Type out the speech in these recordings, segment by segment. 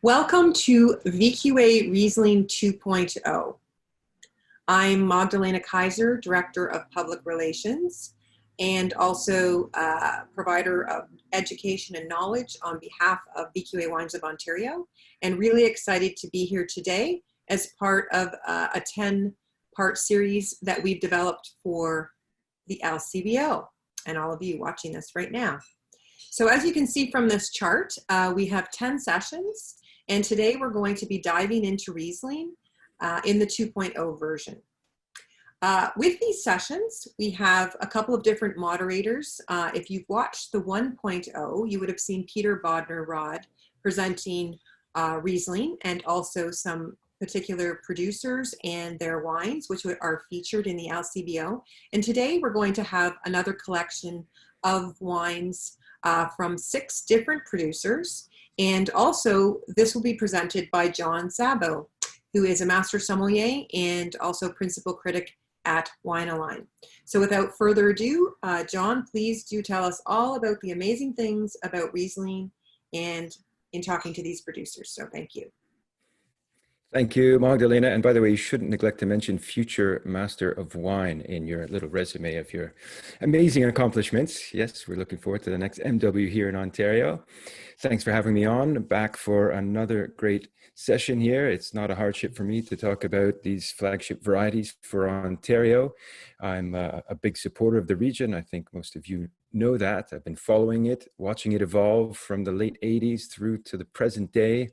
Welcome to VQA Riesling 2.0. I'm Magdalena Kaiser, Director of Public Relations, and also provider of education and knowledge on behalf of VQA Wines of Ontario, and really excited to be here today as part of a 10-part series that we've developed for the LCBO and all of you watching this right now. So as you can see from this chart, we have 10 sessions. And today we're going to be diving into Riesling in the 2.0 version. With these sessions, we have a couple of different moderators. If you've watched the 1.0, you would have seen Peter Bodner-Rod presenting Riesling and also some particular producers and their wines, which are featured in the LCBO. And today we're going to have another collection of wines from 6 different producers. And also, this will be presented by John Szabo, who is a master sommelier and also principal critic at Wine Align. So without further ado, John, please do tell us all about the amazing things about Riesling and in talking to these producers. So thank you. Thank you, Magdalena. And by the way, you shouldn't neglect to mention future Master of Wine in your little resume of your amazing accomplishments. Yes, we're looking forward to the next MW here in Ontario. Thanks for having me on, back for another great session here. It's not a hardship for me to talk about these flagship varieties for Ontario. I'm a big supporter of the region. I think most of you know that. I've been following it, watching it evolve from the late 80s through to the present day.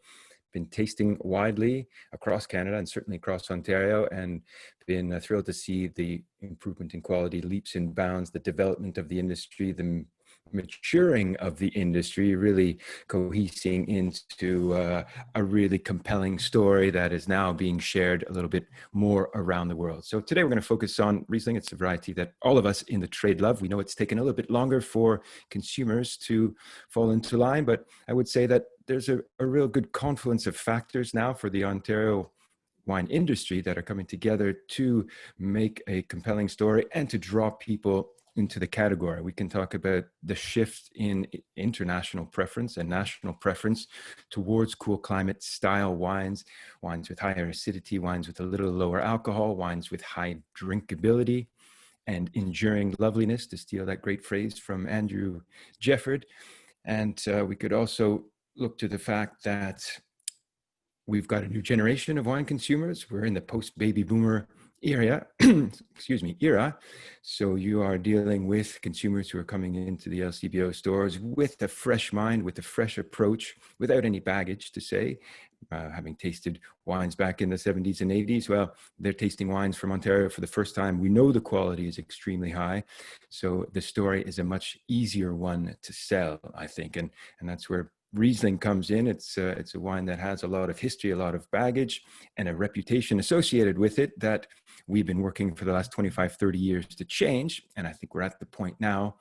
Been tasting widely across Canada and certainly across Ontario, and been thrilled to see the improvement in quality, leaps and bounds, the development of the industry, the maturing of the industry, really cohesing into a really compelling story that is now being shared a little bit more around the world. So today we're going to focus on Riesling. It's a variety that all of us in the trade love. We know it's taken a little bit longer for consumers to fall into line, but I would say that there's a real good confluence of factors now for the Ontario wine industry that are coming together to make a compelling story and to draw people into the category. We can talk about the shift in international preference and national preference towards cool climate style wines, wines with higher acidity, wines with a little lower alcohol, wines with high drinkability and enduring loveliness, to steal that great phrase from Andrew Jefford. And we could also look to the fact that we've got a new generation of wine consumers. We're in the post-baby boomer era. So you are dealing with consumers who are coming into the LCBO stores with a fresh mind, with a fresh approach, without any baggage to say. Having tasted wines back in the 70s and 80s, well, they're tasting wines from Ontario for the first time. We know the quality is extremely high. So the story is a much easier one to sell, I think. And that's where Riesling comes in. It's a wine that has a lot of history, a lot of baggage, and a reputation associated with it that we've been working for the last 25, 30 years to change. And I think we're at the point now,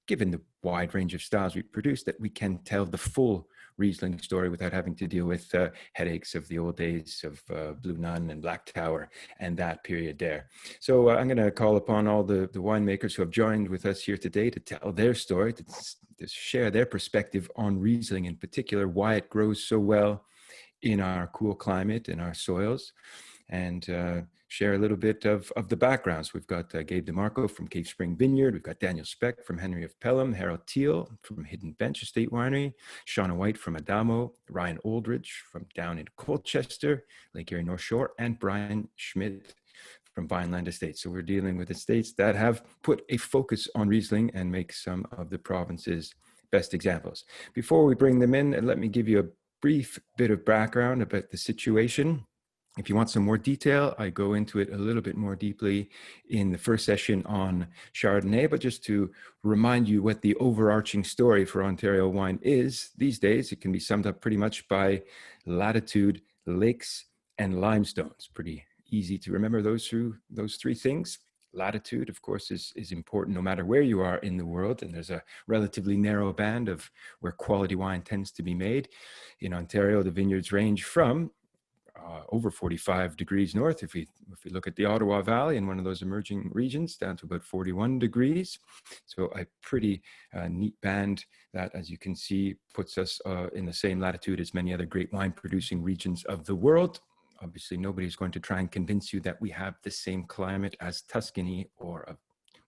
given the wide range of styles we produce, that we can tell the full Riesling story without having to deal with headaches of the old days of Blue Nun and Black Tower and that period there. So I'm going to call upon all the winemakers who have joined with us here today to tell their story, to share their perspective on Riesling in particular, why it grows so well in our cool climate, in our soils, and share a little bit of the backgrounds. We've got Gabe DeMarco from Cave Spring Vineyard. We've got Daniel Speck from Henry of Pelham, Harold Teal from Hidden Bench Estate Winery, Shauna White from Adamo, Ryan Aldridge from down in Colchester, Lake Erie North Shore, and Brian Schmidt from Vineland Estates. So we're dealing with estates that have put a focus on Riesling and make some of the province's best examples. Before we bring them in, let me give you a brief bit of background about the situation. If you want some more detail, I go into it a little bit more deeply in the first session on Chardonnay, but just to remind you what the overarching story for Ontario wine is these days, it can be summed up pretty much by latitude, lakes, and limestones. Pretty easy to remember those 3 things. Latitude, of course, is important no matter where you are in the world, and there's a relatively narrow band of where quality wine tends to be made. In Ontario, the vineyards range from over 45 degrees north. If we look at the Ottawa Valley in one of those emerging regions, down to about 41 degrees. So a pretty neat band that, as you can see, puts us in the same latitude as many other great wine producing regions of the world. Obviously, nobody's going to try and convince you that we have the same climate as Tuscany or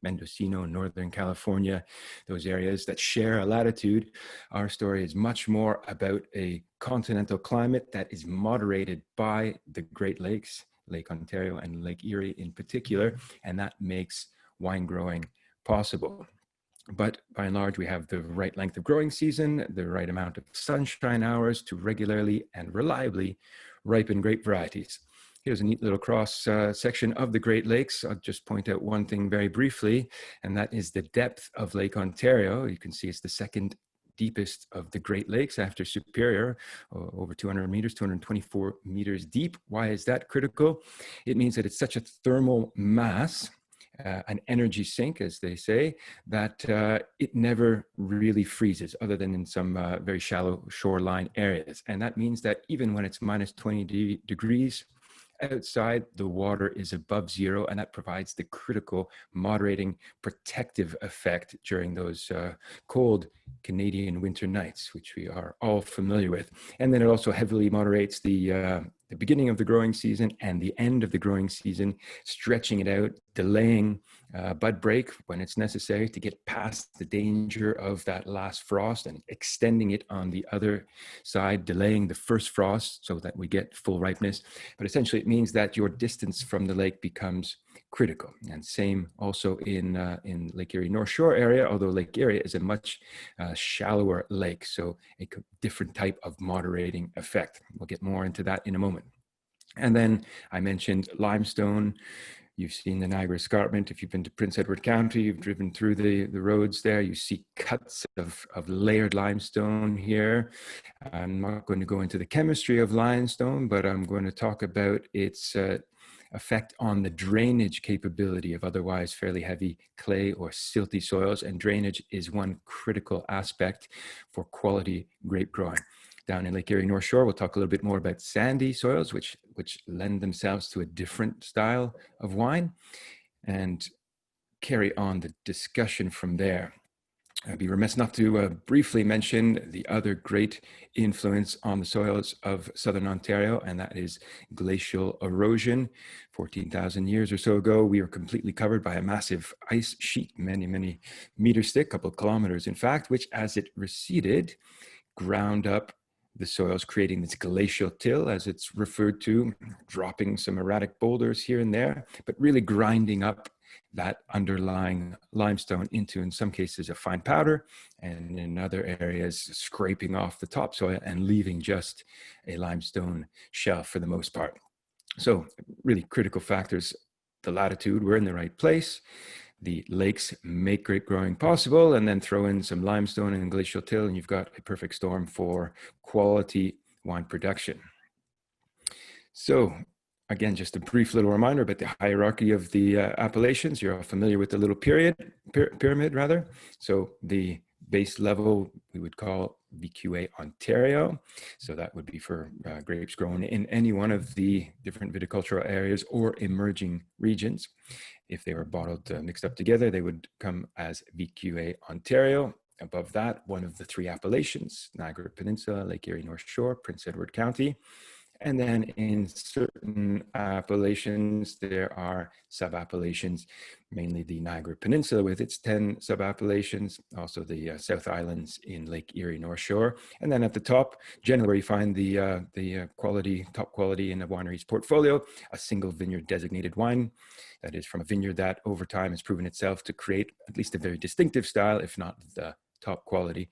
Mendocino, Northern California, those areas that share a latitude. Our story is much more about a continental climate that is moderated by the Great Lakes, Lake Ontario and Lake Erie in particular, and that makes wine growing possible. But by and large, we have the right length of growing season, the right amount of sunshine hours to regularly and reliably ripen grape varieties. Here's a neat little cross section of the Great Lakes. I'll just point out one thing very briefly, and that is the depth of Lake Ontario. You can see it's the second deepest of the Great Lakes after Superior, over 200 meters, 224 meters deep. Why is that critical? It means that it's such a thermal mass, an energy sink, as they say, that it never really freezes, other than in some very shallow shoreline areas. And that means that even when it's minus 20 degrees outside, the water is above zero, and that provides the critical moderating protective effect during those cold Canadian winter nights, which we are all familiar with. And then it also heavily moderates the beginning of the growing season and the end of the growing season, stretching it out, delaying bud break when it's necessary to get past the danger of that last frost, and extending it on the other side, delaying the first frost so that we get full ripeness. But essentially it means that your distance from the lake becomes critical. And same also in Lake Erie North Shore area, although Lake Erie is a much shallower lake, so a different type of moderating effect. We'll get more into that in a moment. And then I mentioned limestone. You've seen the Niagara Escarpment. If you've been to Prince Edward County, you've driven through the roads there, you see cuts of layered limestone here. I'm not going to go into the chemistry of limestone, but I'm going to talk about its effect on the drainage capability of otherwise fairly heavy clay or silty soils. And drainage is one critical aspect for quality grape growing. Down in Lake Erie North Shore, we'll talk a little bit more about sandy soils, which lend themselves to a different style of wine, and carry on the discussion from there. I'd be remiss not to briefly mention the other great influence on the soils of Southern Ontario, and that is glacial erosion. 14,000 years or so ago, we were completely covered by a massive ice sheet, many meters thick, a couple of kilometers in fact, which as it receded, ground up the soils, creating this glacial till, as it's referred to, dropping some erratic boulders here and there, but really grinding up that underlying limestone into, in some cases, a fine powder, and in other areas, scraping off the topsoil and leaving just a limestone shell for the most part. So really critical factors: the latitude, we're in the right place. The lakes make grape growing possible, and then throw in some limestone and glacial till, and you've got a perfect storm for quality wine production. So again, just a brief little reminder about the hierarchy of the appellations. You're all familiar with the little pyramid rather. So the base level we would call VQA Ontario. So that would be for grapes grown in any one of the different viticultural areas or emerging regions. If they were bottled mixed up together, they would come as VQA Ontario. Above that, one of the three appellations: Niagara Peninsula, Lake Erie North Shore, Prince Edward County. And then in certain appellations, there are sub-appellations, mainly the Niagara Peninsula with its 10 sub-appellations, also the South Islands in Lake Erie North Shore. And then at the top, generally where you find the top quality in a winery's portfolio, a single vineyard designated wine. That is from a vineyard that over time has proven itself to create at least a very distinctive style, if not the top quality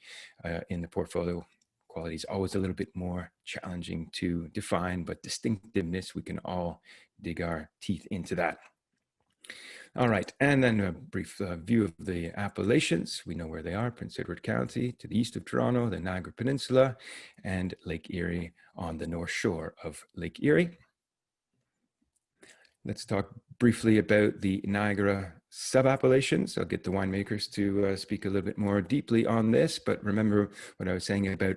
in the portfolio. Quality is always a little bit more challenging to define, but distinctiveness, we can all dig our teeth into that. All right, and then a brief view of the appellations. We know where they are: Prince Edward County to the east of Toronto, the Niagara Peninsula, and Lake Erie on the north shore of Lake Erie. Let's talk briefly about the Niagara Sub-Appellations. I'll get the winemakers to speak a little bit more deeply on this, but remember what I was saying about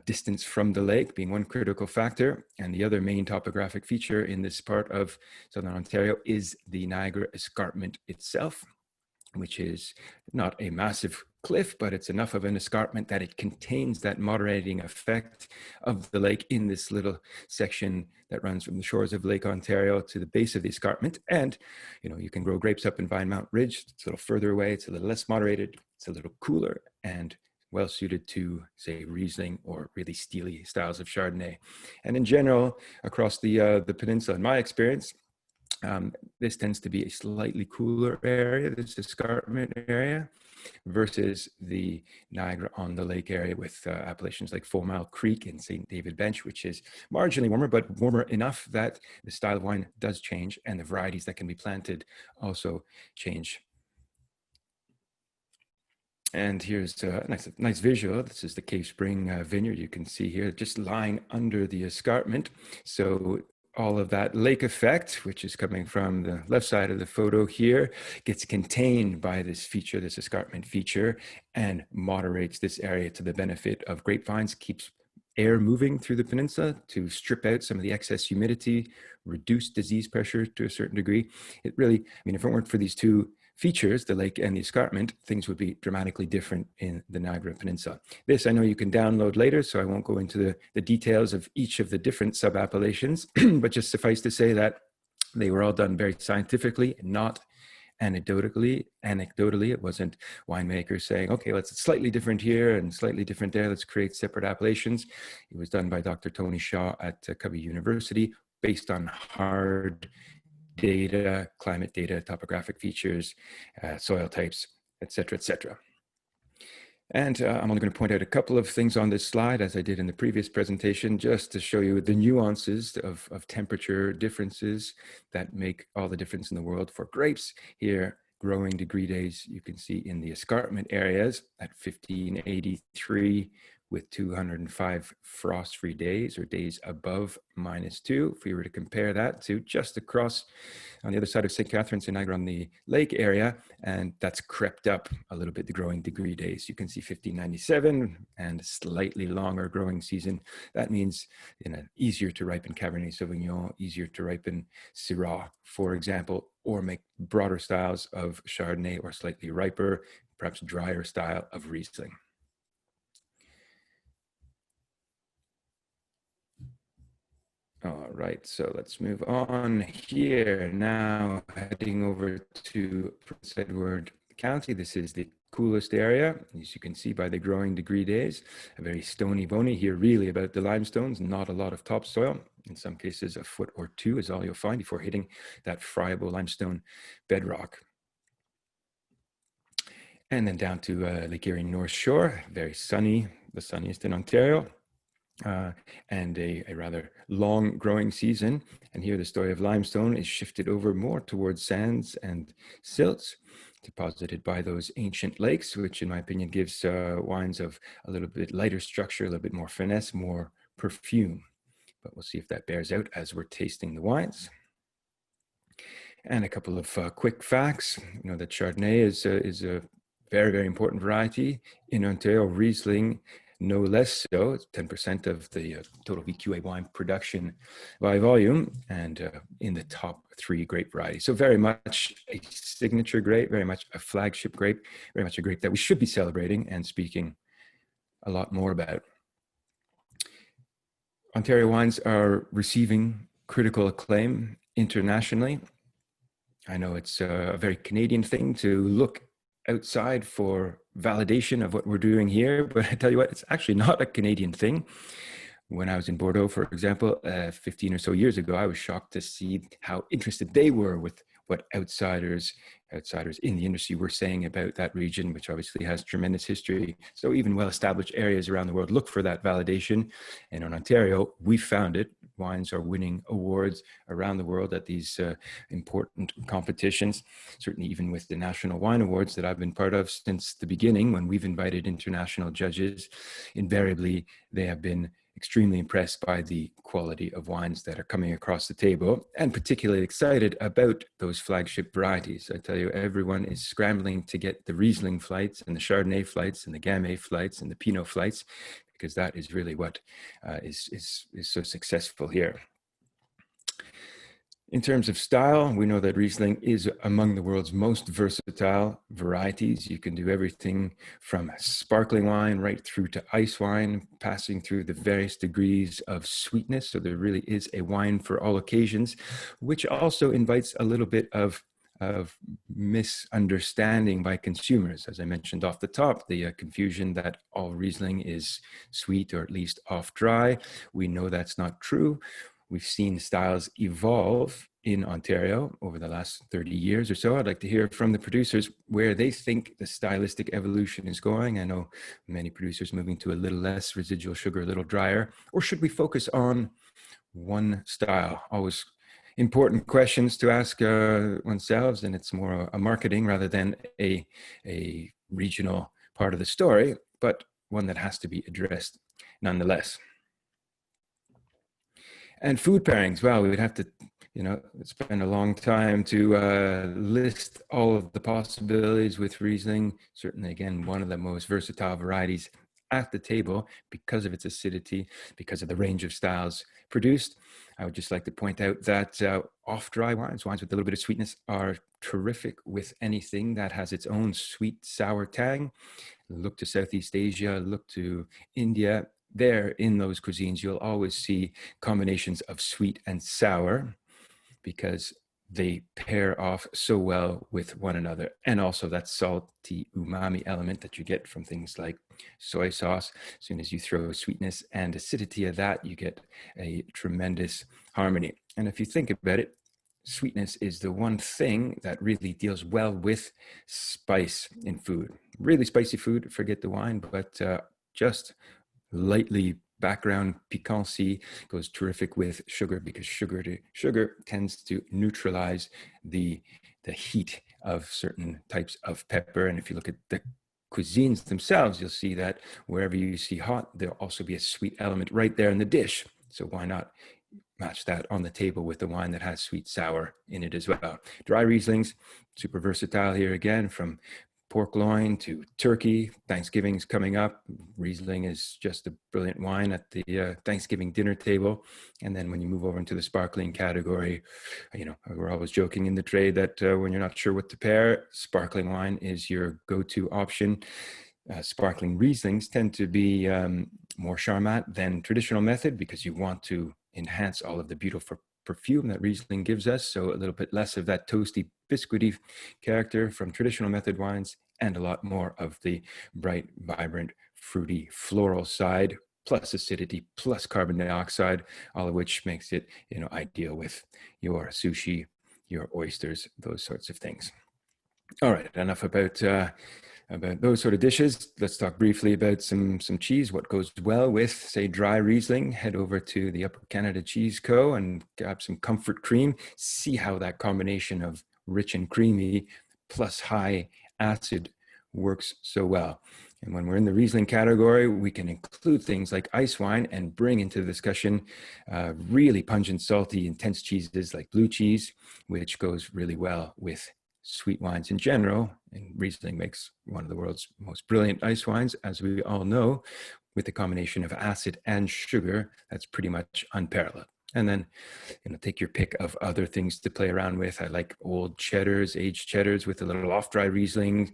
distance from the lake being one critical factor, and the other main topographic feature in this part of Southern Ontario is the Niagara Escarpment itself, which is not a massive cliff, but it's enough of an escarpment that it contains that moderating effect of the lake in this little section that runs from the shores of Lake Ontario to the base of the escarpment. And, you know, you can grow grapes up in Vinemount Ridge. It's a little further away. It's a little less moderated. It's a little cooler and well suited to, say, Riesling or really steely styles of Chardonnay. And in general, across the peninsula, in my experience, this tends to be a slightly cooler area, this escarpment area, versus the Niagara on the Lake area with appellations like 4 Mile Creek and St. David Bench, which is marginally warmer, but warmer enough that the style of wine does change and the varieties that can be planted also change. And here's a nice visual. This is the Cave Spring Vineyard. You can see here, just lying under the escarpment. So all of that lake effect, which is coming from the left side of the photo here, gets contained by this feature, this escarpment feature, and moderates this area to the benefit of grapevines, keeps air moving through the peninsula to strip out some of the excess humidity, reduce disease pressure to a certain degree. It really, I mean, if it weren't for these two features, the lake and the escarpment, things would be dramatically different in the Niagara Peninsula. This I know you can download later, so I won't go into the details of each of the different sub-appellations, but just suffice to say that they were all done very scientifically, not anecdotally. It wasn't winemakers saying, okay, it's slightly different here and slightly different there, let's create separate appellations. It was done by Dr. Tony Shaw at Covey University based on hard data, climate data, topographic features, soil types, et cetera, And I'm only going to point out a couple of things on this slide, as I did in the previous presentation, just to show you the nuances of temperature differences that make all the difference in the world for grapes. Here, growing degree days, you can see in the escarpment areas at 1583, with 205 frost-free days, or days above -2. If we were to compare that to just across on the other side of St. Catharines and Niagara on the lake area, and that's crept up a little bit, the growing degree days. You can see 1597 and slightly longer growing season. That means, you know, easier to ripen Cabernet Sauvignon, easier to ripen Syrah, for example, or make broader styles of Chardonnay, or slightly riper, perhaps drier style of Riesling. All right, so let's move on here. Now heading over to Prince Edward County. This is the coolest area, as you can see by the growing degree days. A very stony bony here, really about the limestones, not a lot of topsoil. In some cases, a foot or two is all you'll find before hitting that friable limestone bedrock. And then down to Lake Erie North Shore, very sunny, the sunniest in Ontario. And a rather long growing season. And here the story of limestone is shifted over more towards sands and silts deposited by those ancient lakes, which in my opinion gives wines of a little bit lighter structure, a little bit more finesse, more perfume. But we'll see if that bears out as we're tasting the wines. And a couple of quick facts. You know that Chardonnay is a very, very important variety in Ontario. Riesling, no less so. It's 10% of the total VQA wine production by volume, and in the top 3 grape varieties. So very much a signature grape, very much a flagship grape, very much a grape that we should be celebrating and speaking a lot more about. Ontario wines are receiving critical acclaim internationally. I know it's a very Canadian thing to look outside for validation of what we're doing here, but I tell you what, it's actually not a Canadian thing. When I was in Bordeaux, for example, 15 or so years ago, I was shocked to see how interested they were with what outsiders in the industry were saying about that region, which obviously has tremendous history. So even well-established areas around the world look for that validation. And in Ontario, we found it. Wines are winning awards around the world at these important competitions, certainly even with the National Wine Awards that I've been part of since the beginning. When we've invited international judges, invariably they have been extremely impressed by the quality of wines that are coming across the table, and particularly excited about those flagship varieties. I tell you, everyone is scrambling to get the Riesling flights and the Chardonnay flights and the Gamay flights and the Pinot flights, because that is really what is so successful here. In terms of style, we know that Riesling is among the world's most versatile varieties. You can do everything from sparkling wine right through to ice wine, passing through the various degrees of sweetness. So there really is a wine for all occasions, which also invites a little bit of misunderstanding by consumers. As I mentioned off the top, the confusion that all Riesling is sweet or at least off dry. We know that's not true. We've seen styles evolve in Ontario over the last 30 years or so. I'd like to hear from the producers where they think the stylistic evolution is going. I know many producers moving to a little less residual sugar, a little drier. Or should we focus on one style? Always important questions to ask oneself, and it's more a marketing rather than a regional part of the story, but one that has to be addressed nonetheless. And food pairings, well, we would have to, spend a long time to list all of the possibilities with Riesling. Certainly, again, one of the most versatile varieties at the table because of its acidity, because of the range of styles produced. I would just like to point out that off-dry wines with a little bit of sweetness, are terrific with anything that has its own sweet, sour tang. Look to Southeast Asia, look to India. There in those cuisines, you'll always see combinations of sweet and sour because they pair off so well with one another. And also that salty umami element that you get from things like soy sauce. As soon as you throw sweetness and acidity of that, you get a tremendous harmony. And if you think about it, sweetness is the one thing that really deals well with spice in food. Really spicy food, forget the wine, but just lightly background piquancy goes terrific with sugar, because sugar tends to neutralize the heat of certain types of pepper. And if you look at the cuisines themselves, you'll see that wherever you see hot, there'll also be a sweet element right there in the dish. So why not match that on the table with the wine that has sweet sour in it as well? Dry Rieslings, super versatile here again, from pork loin to turkey. Thanksgiving's coming up. Riesling is just a brilliant wine at the Thanksgiving dinner table. And then when you move over into the sparkling category, we're always joking in the trade that when you're not sure what to pair, sparkling wine is your go-to option. Sparkling Rieslings tend to be more Charmat than traditional method because you want to enhance all of the beautiful perfume that Riesling gives us. So a little bit less of that toasty, biscuity character from traditional method wines, and a lot more of the bright, vibrant, fruity, floral side, plus acidity, plus carbon dioxide, all of which makes it, ideal with your sushi, your oysters, those sorts of things. All right, enough about those sort of dishes. Let's talk briefly about some cheese, what goes well with, say, dry Riesling. Head over to the Upper Canada Cheese Co. and grab some comfort cream. See how that combination of rich and creamy plus high acid works so well. And when we're in the Riesling category, we can include things like ice wine and bring into the discussion really pungent, salty, intense cheeses like blue cheese, which goes really well with sweet wines in general. And Riesling makes one of the world's most brilliant ice wines, as we all know, with the combination of acid and sugar that's pretty much unparalleled. And then, take your pick of other things to play around with. I like old cheddars, aged cheddars with a little off-dry Riesling.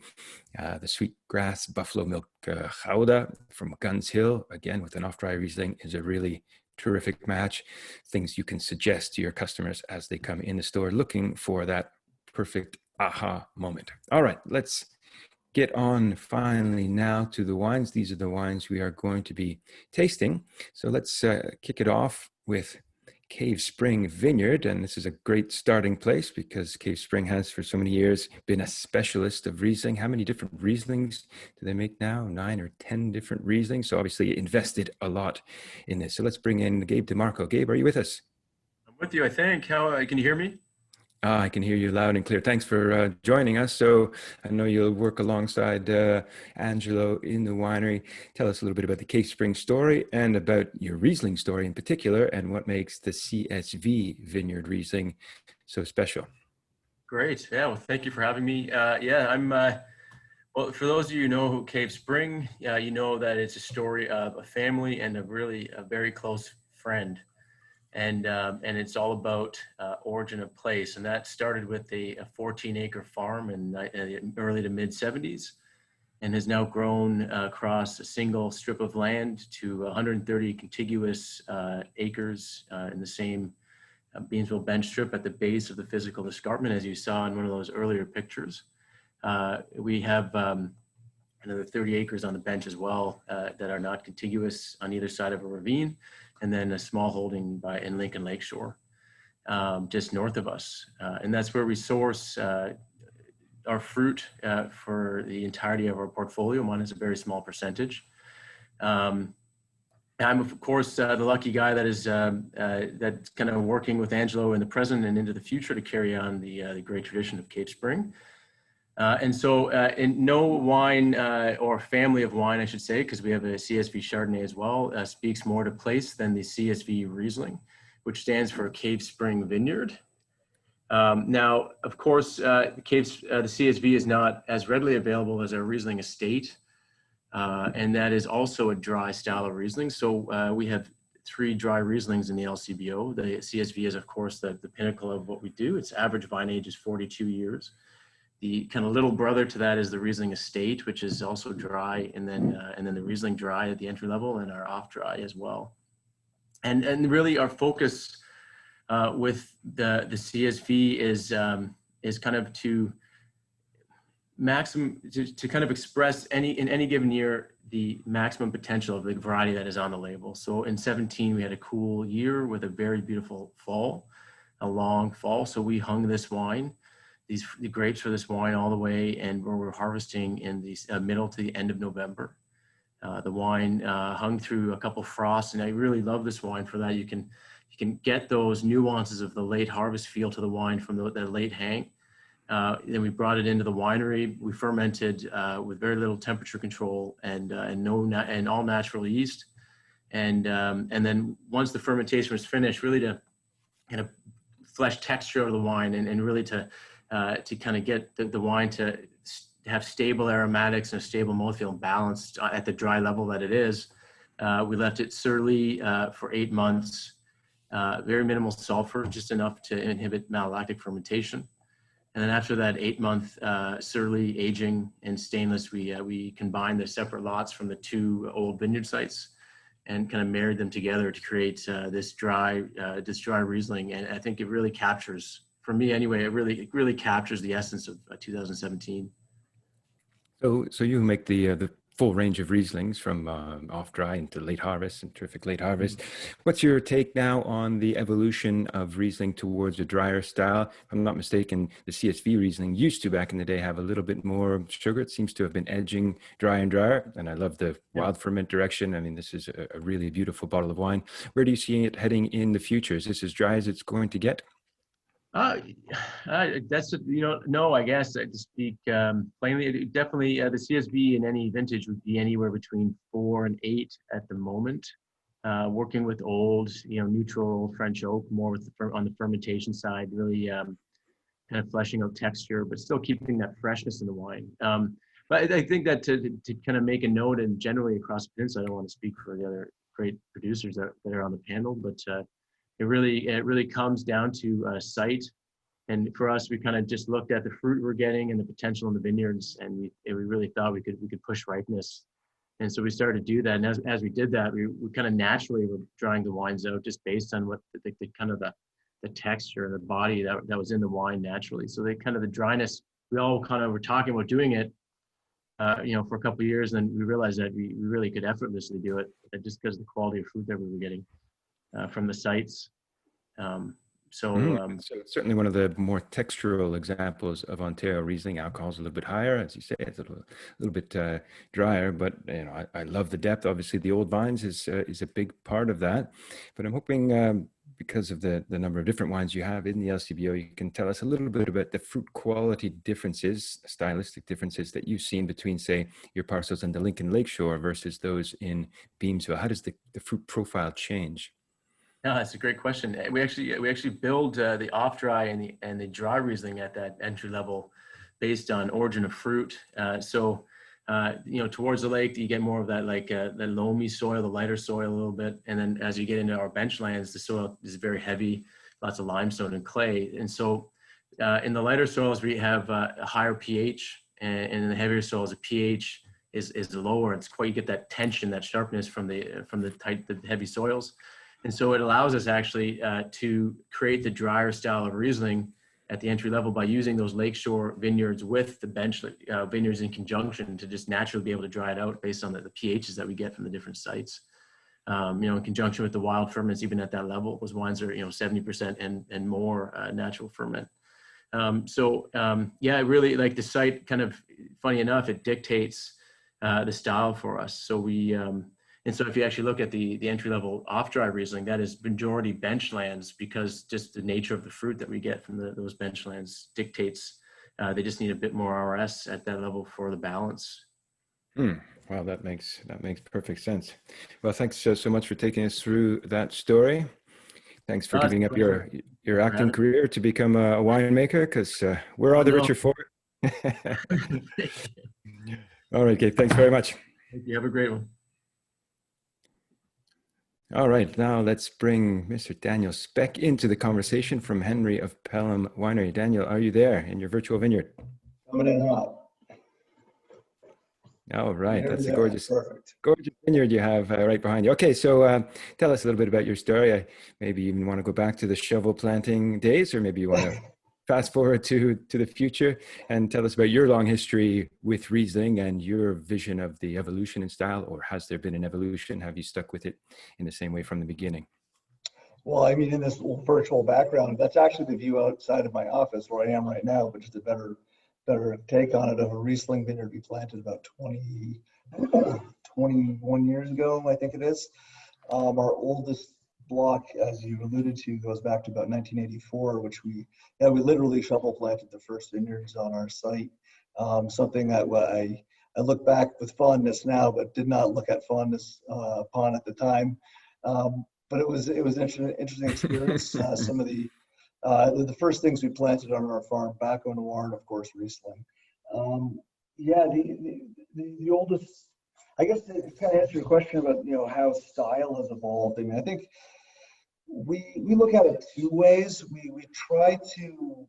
The Sweetgrass Buffalo Milk Gouda from Guns Hill, again with an off-dry Riesling, is a really terrific match. Things you can suggest to your customers as they come in the store looking for that perfect aha moment. All right, let's get on finally now to the wines. These are the wines we are going to be tasting. So let's kick it off with Cave Spring Vineyard. And this is a great starting place because Cave Spring has for so many years been a specialist of Riesling. How many different Rieslings do they make now? 9 or 10 different Rieslings. So obviously invested a lot in this. So let's bring in Gabe DeMarco. Gabe, are you with us? I'm with you, I think. How can you hear me? I can hear you loud and clear. Thanks for joining us. So I know you'll work alongside Angelo in the winery. Tell us a little bit about the Cave Spring story and about your Riesling story in particular, and what makes the CSV Vineyard Riesling so special. Great. Yeah. Well, thank you for having me. Yeah, I'm. Well, for those of you who know who Cave Spring, you know that it's a story of a family and a very close friend, and it's all about origin of place, and that started with a 14-acre farm in early to mid 70s, and has now grown across a single strip of land to 130 contiguous acres in the same Beansville bench strip at the base of the physical escarpment, as you saw in one of those earlier pictures. We have another 30 acres on the bench as well that are not contiguous on either side of a ravine, and then a small holding in Lincoln Lakeshore, just north of us. And that's where we source our fruit for the entirety of our portfolio. Mine is a very small percentage. I'm, of course, the lucky guy that is that's kind of working with Angelo in the present and into the future to carry on the great tradition of Cave Spring. And so in no wine or family of wine, I should say, because we have a CSV Chardonnay as well, speaks more to place than the CSV Riesling, which stands for Cave Spring Vineyard. Now, of course, the CSV is not as readily available as our Riesling estate. And that is also a dry style of Riesling. So we have 3 dry Rieslings in the LCBO. The CSV is, of course, the pinnacle of what we do. Its average vine age is 42 years. The kind of little brother to that is the Riesling estate, which is also dry, and then the Riesling dry at the entry level, and our off dry as well. And really our focus with the CSV is kind of to kind of express in any given year the maximum potential of the variety that is on the label. So in 17 we had a cool year with a very beautiful fall, a long fall. So we hung this wine, the grapes for this wine all the way, and we're harvesting in the middle to the end of November. The wine hung through a couple frosts, and I really love this wine for that. You can get those nuances of the late harvest feel to the wine from the late hang. Then we brought it into the winery. We fermented with very little temperature control and all natural yeast. And then once the fermentation was finished, really to kind of flesh texture of the wine and really to kind of get the wine to have stable aromatics and a stable mouthfeel and balanced at the dry level that it is. We left it surly for 8 months, very minimal sulfur, just enough to inhibit malolactic fermentation. And then after that 8-month surly aging in stainless, we combined the separate lots from the 2 old vineyard sites and kind of married them together to create this dry Riesling. And I think it really captures, for me anyway, it really captures the essence of 2017. So you make the full range of Rieslings from off dry into late harvest and terrific late harvest. What's your take now on the evolution of Riesling towards a drier style? If I'm not mistaken, the CSV Riesling used to back in the day have a little bit more sugar. It seems to have been edging drier and drier. And I love the wild ferment direction. I mean, this is a really beautiful bottle of wine. Where do you see it heading in the future? Is this as dry as it's going to get? That's, no, I guess to speak plainly, definitely the CSV in any vintage would be anywhere between 4 and 8 at the moment. Working with old, neutral French oak, more on the fermentation side, really kind of fleshing out texture, but still keeping that freshness in the wine. But I think that to kind of make a note, and generally across the peninsula, I don't want to speak for the other great producers that are on the panel, but it really comes down to site. And for us, we kind of just looked at the fruit we're getting and the potential in the vineyards, and we really thought we could push ripeness. And so we started to do that. And as we did that, we kind of naturally were drying the wines out just based on what the kind of the texture and the body that was in the wine naturally. So the dryness, we all kind of were talking about doing it, for a couple of years, and then we realized that we really could effortlessly do it just because of the quality of fruit that we were getting from the sites. So it's certainly one of the more textural examples of Ontario Riesling. Alcohol's a little bit higher, as you say, it's a little bit drier, but I love the depth. Obviously, the old vines is a big part of that. But I'm hoping because of the number of different wines you have in the LCBO, you can tell us a little bit about the fruit quality differences, stylistic differences that you've seen between, say, your parcels in the Lincoln Lakeshore versus those in Beamsville. How does the fruit profile change? No, that's a great question. We actually build the off dry and the dry Riesling at that entry level based on origin of fruit. Towards the lake, you get more of that the loamy soil, the lighter soil a little bit. And then as you get into our benchlands, the soil is very heavy, lots of limestone and clay. And so in the lighter soils, we have a higher pH, and in the heavier soils, the pH is lower. It's quite, you get that tension, that sharpness from the heavy soils. And so it allows us actually to create the drier style of Riesling at the entry level by using those lakeshore vineyards with the bench vineyards in conjunction to just naturally be able to dry it out based on the pHs that we get from the different sites. In conjunction with the wild ferments, even at that level, those wines are 70% and more natural ferment. Really, like the site, kind of funny enough, it dictates the style for us. So and so if you actually look at the entry-level off-dry Riesling, that is majority benchlands, because just the nature of the fruit that we get from those benchlands dictates they just need a bit more RS at that level for the balance. Wow, that makes perfect sense. Well, thanks so much for taking us through that story. Thanks for giving up your acting career to become a winemaker, because we're all the richer for it. All right, Gabe, thanks very much. Thank you. Have a great one. All right, now let's bring Mr. Daniel Speck into the conversation from Henry of Pelham Winery. Daniel, are you there in your virtual vineyard? Coming in hot. All right, that's a gorgeous vineyard you have right behind you. Okay, so tell us a little bit about your story. Maybe you even want to go back to the shovel planting days, or maybe you want to fast forward to the future and tell us about your long history with Riesling and your vision of the evolution in style, or has there been an evolution? Have you stuck with it in the same way from the beginning? Well, I mean, in this little virtual background, that's actually the view outside of my office where I am right now, but just a better take on it of a Riesling vineyard we planted about 21 years ago, I think it is. Our oldest block, as you alluded to, goes back to about 1984, which we literally shovel planted the first vineyards on our site. Something that I look back with fondness now, but did not look at fondness upon at the time. But it was an interesting experience. Some of the first things we planted on our farm, Baco Noir, and of course Riesling. The oldest, I guess, to kind of answer your question about how style has evolved. I mean, I think we look at it two ways. We try to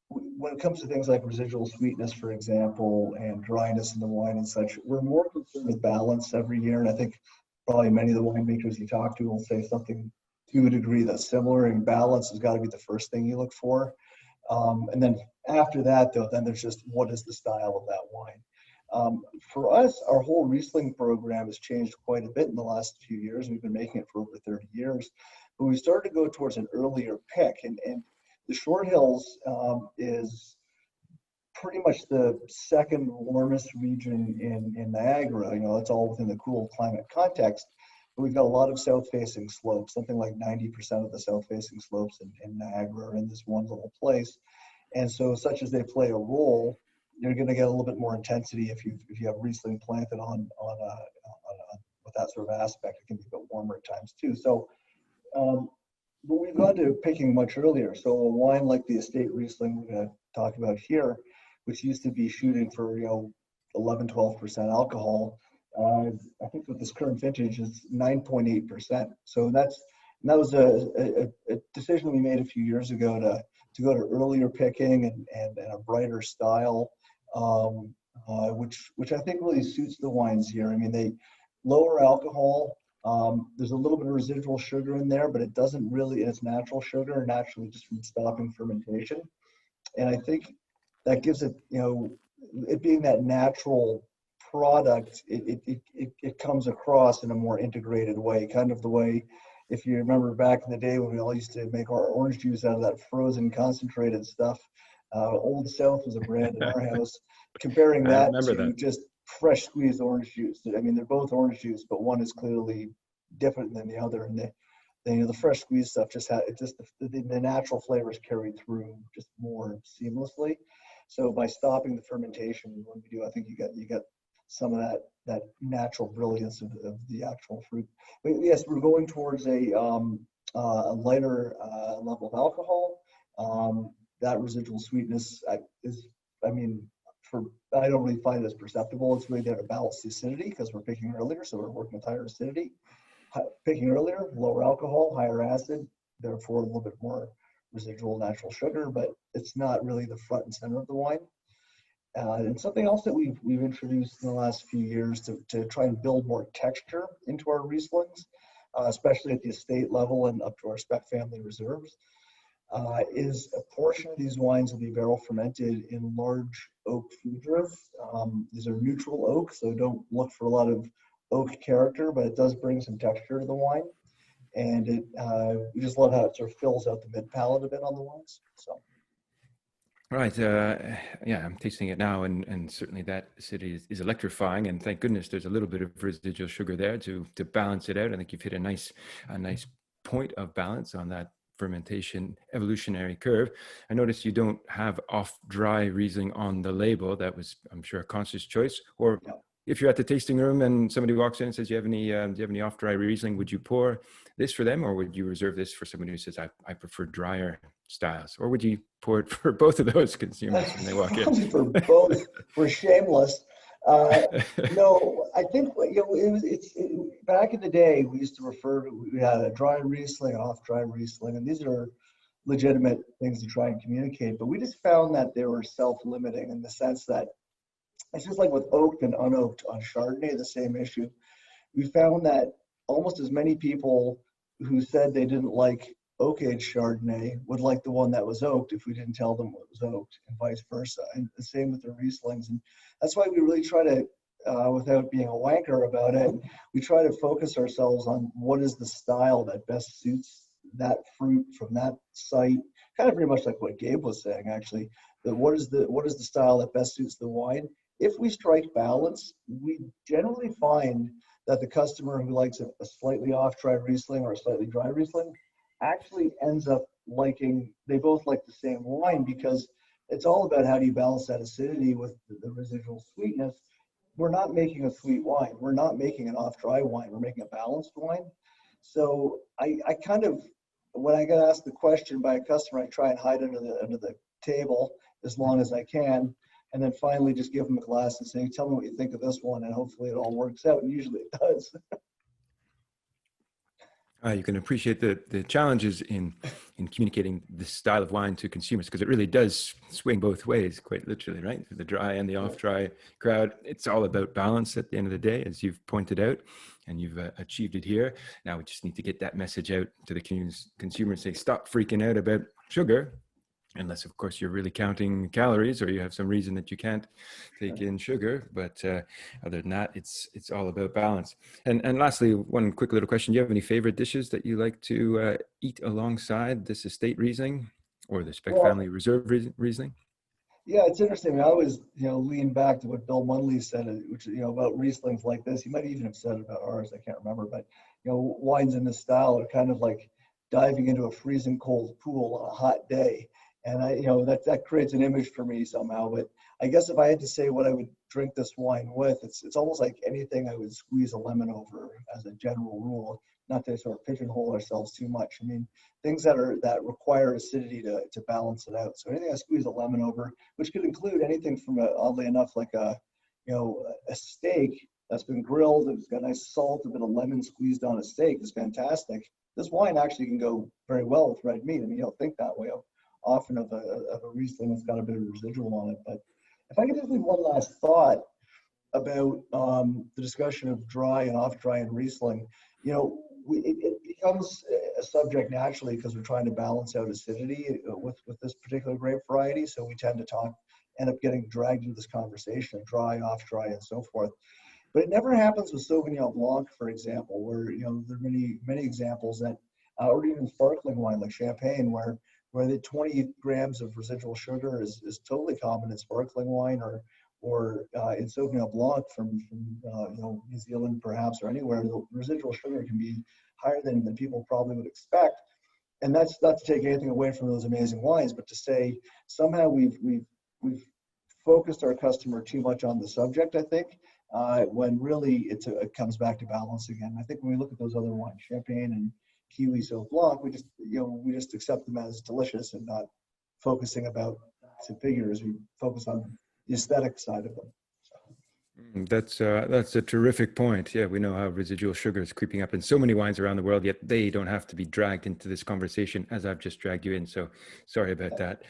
when it comes to things like residual sweetness, for example, and dryness in the wine and such, we're more concerned with balance every year, and I think probably many of the winemakers you talk to will say something to a degree that's similar, and balance has got to be the first thing you look for. And then after that, though, then there's just what is the style of that wine. For us, our whole Riesling program has changed quite a bit in the last few years. We've been making it for over 30 years, but we started to go towards an earlier pick, and the Short Hills is pretty much the second warmest region in Niagara. It's all within the cool climate context. But we've got a lot of south-facing slopes. Something like 90% of the south-facing slopes in Niagara are in this one little place. And so, such as they play a role, you're going to get a little bit more intensity if you have Riesling planted on with that sort of aspect. It can be a bit warmer at times too. So, but we've gone to picking much earlier. So a wine like the Estate Riesling we're going to talk about here, which used to be shooting for 11-12% alcohol, I think with this current vintage is 9.8%. So that was a decision we made a few years ago to go to earlier picking and a brighter style, which I think really suits the wines here. I mean, they lower alcohol. There's a little bit of residual sugar in there, but it doesn't really, it's natural sugar, naturally just from stopping fermentation. And I think that gives it, it being that natural product, it comes across in a more integrated way, kind of the way, if you remember back in the day when we all used to make our orange juice out of that frozen concentrated stuff. Old South was a brand in our house. Comparing that to just fresh squeezed orange juice. I mean, they're both orange juice, but one is clearly different than the other. And the fresh squeezed stuff just had it just the natural flavors carry through just more seamlessly. So by stopping the fermentation, when we do, I think you get some of that natural brilliance of the actual fruit. But yes, we're going towards a lighter level of alcohol. That residual sweetness is, I mean, I don't really find it as perceptible. It's really there to balance the acidity because we're picking earlier, so we're working with higher acidity. Picking earlier, lower alcohol, higher acid, therefore a little bit more residual natural sugar, but it's not really the front and center of the wine. And something else that we've introduced in the last few years to try and build more texture into our Rieslings, especially at the estate level and up to our spec family reserves, is a portion of these wines will be barrel fermented in large oak foudres. These are neutral oak, so don't look for a lot of oak character, but it does bring some texture to the wine. And we just love how it sort of fills out the mid palate a bit on the wines. So. Right. Yeah, I'm tasting it now, and certainly that acidity is electrifying. And thank goodness there's a little bit of residual sugar there to balance it out. I think you've hit a nice point of balance on that fermentation evolutionary curve. I noticed you don't have off-dry Riesling on the label. That was, I'm sure, a conscious choice. Or if you're at the tasting room and somebody walks in and says, do you have any off-dry Riesling? Would you pour this for them, or would you reserve this for somebody who says, I prefer drier styles? Or would you pour it for both of those consumers when they walk in? For both. We're shameless. No, I think back in the day, we used to we had a dry Riesling, an off-dry Riesling, and these are legitimate things to try and communicate. But we just found that they were self-limiting in the sense that it's just like with oaked and unoaked on Chardonnay, the same issue. We found that almost as many people who said they didn't like oak-aged Chardonnay would like the one that was oaked if we didn't tell them what was oaked, and vice versa. And the same with the Rieslings. And that's why we really try to, without being a wanker about it, we try to focus ourselves on what is the style that best suits that fruit from that site. Kind of pretty much like what Gabe was saying, actually. That what is the style that best suits the wine? If we strike balance, we generally find that the customer who likes a slightly off-dry Riesling or a slightly dry Riesling actually ends up liking, they both like the same wine, because it's all about how do you balance that acidity with the residual sweetness. We're not making a sweet wine. We're not making an off-dry wine. We're making a balanced wine. So I kind of, when I get asked the question by a customer, I try and hide under the table as long as I can, and then finally just give them a glass and say, tell me what you think of this one, and hopefully it all works out, and usually it does. You can appreciate the challenges in communicating this style of wine to consumers, because it really does swing both ways, quite literally, right? For the dry and the off-dry crowd, it's all about balance at the end of the day, as you've pointed out, and you've achieved it here. Now we just need to get that message out to the consumer and say, stop freaking out about sugar, unless of course you're really counting calories or you have some reason that you can't take in sugar. But other than that, it's all about balance. And lastly, one quick little question: do you have any favorite dishes that you like to eat alongside this estate Riesling or the Spec Family Reserve Riesling? Yeah, it's interesting. I always, lean back to what Bill Munley said, which, about Rieslings like this. He might even have said it about ours. I can't remember, but wines in this style are kind of like diving into a freezing cold pool on a hot day. And that creates an image for me somehow. But I guess if I had to say what I would drink this wine with, it's almost like anything I would squeeze a lemon over as a general rule, not to sort of pigeonhole ourselves too much. I mean, things that require acidity to balance it out. So anything I squeeze a lemon over, which could include anything from oddly enough, like a steak that's been grilled, it's got nice salt, a bit of lemon squeezed on a steak is fantastic. This wine actually can go very well with red meat. I mean, you don't think that way often of a Riesling that's got a bit of residual on it. But if I could just leave one last thought about the discussion of dry and off-dry and Riesling, it becomes a subject naturally because we're trying to balance out acidity with this particular grape variety. So we tend to end up getting dragged into this conversation of dry, off-dry, and so forth. But it never happens with Sauvignon Blanc, for example, where there are many examples that, or even sparkling wine like Champagne, where the 20 grams of residual sugar is totally common in sparkling wine, or in Sauvignon Blanc from New Zealand perhaps, or anywhere. The residual sugar can be higher than people probably would expect. And that's not to take anything away from those amazing wines, but to say somehow we've focused our customer too much on the subject, I think, when really it comes back to balance again. I think when we look at those other wines, Champagne and Kiwi Sauv Blanc, we just accept them as delicious and not focusing about the figures. We focus on the aesthetic side of them. That's a terrific point. Yeah, we know how residual sugar is creeping up in so many wines around the world, yet they don't have to be dragged into this conversation as I've just dragged you in. So sorry about that.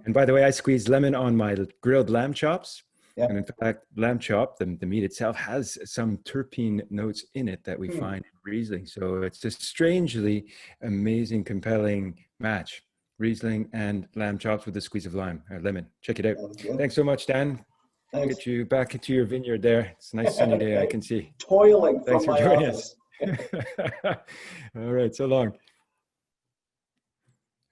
And by the way, I squeezed lemon on my grilled lamb chops. Yeah. And in fact, lamb chop, the meat itself has some terpene notes in it that we find in Riesling. So it's a strangely amazing, compelling match. Riesling and lamb chops with a squeeze of lemon. Check it out. Thanks so much, Dan. Thanks. Get you back into your vineyard there. It's a nice sunny day, I can see. Toiling Thanks from for my joining office. us. All right, so long.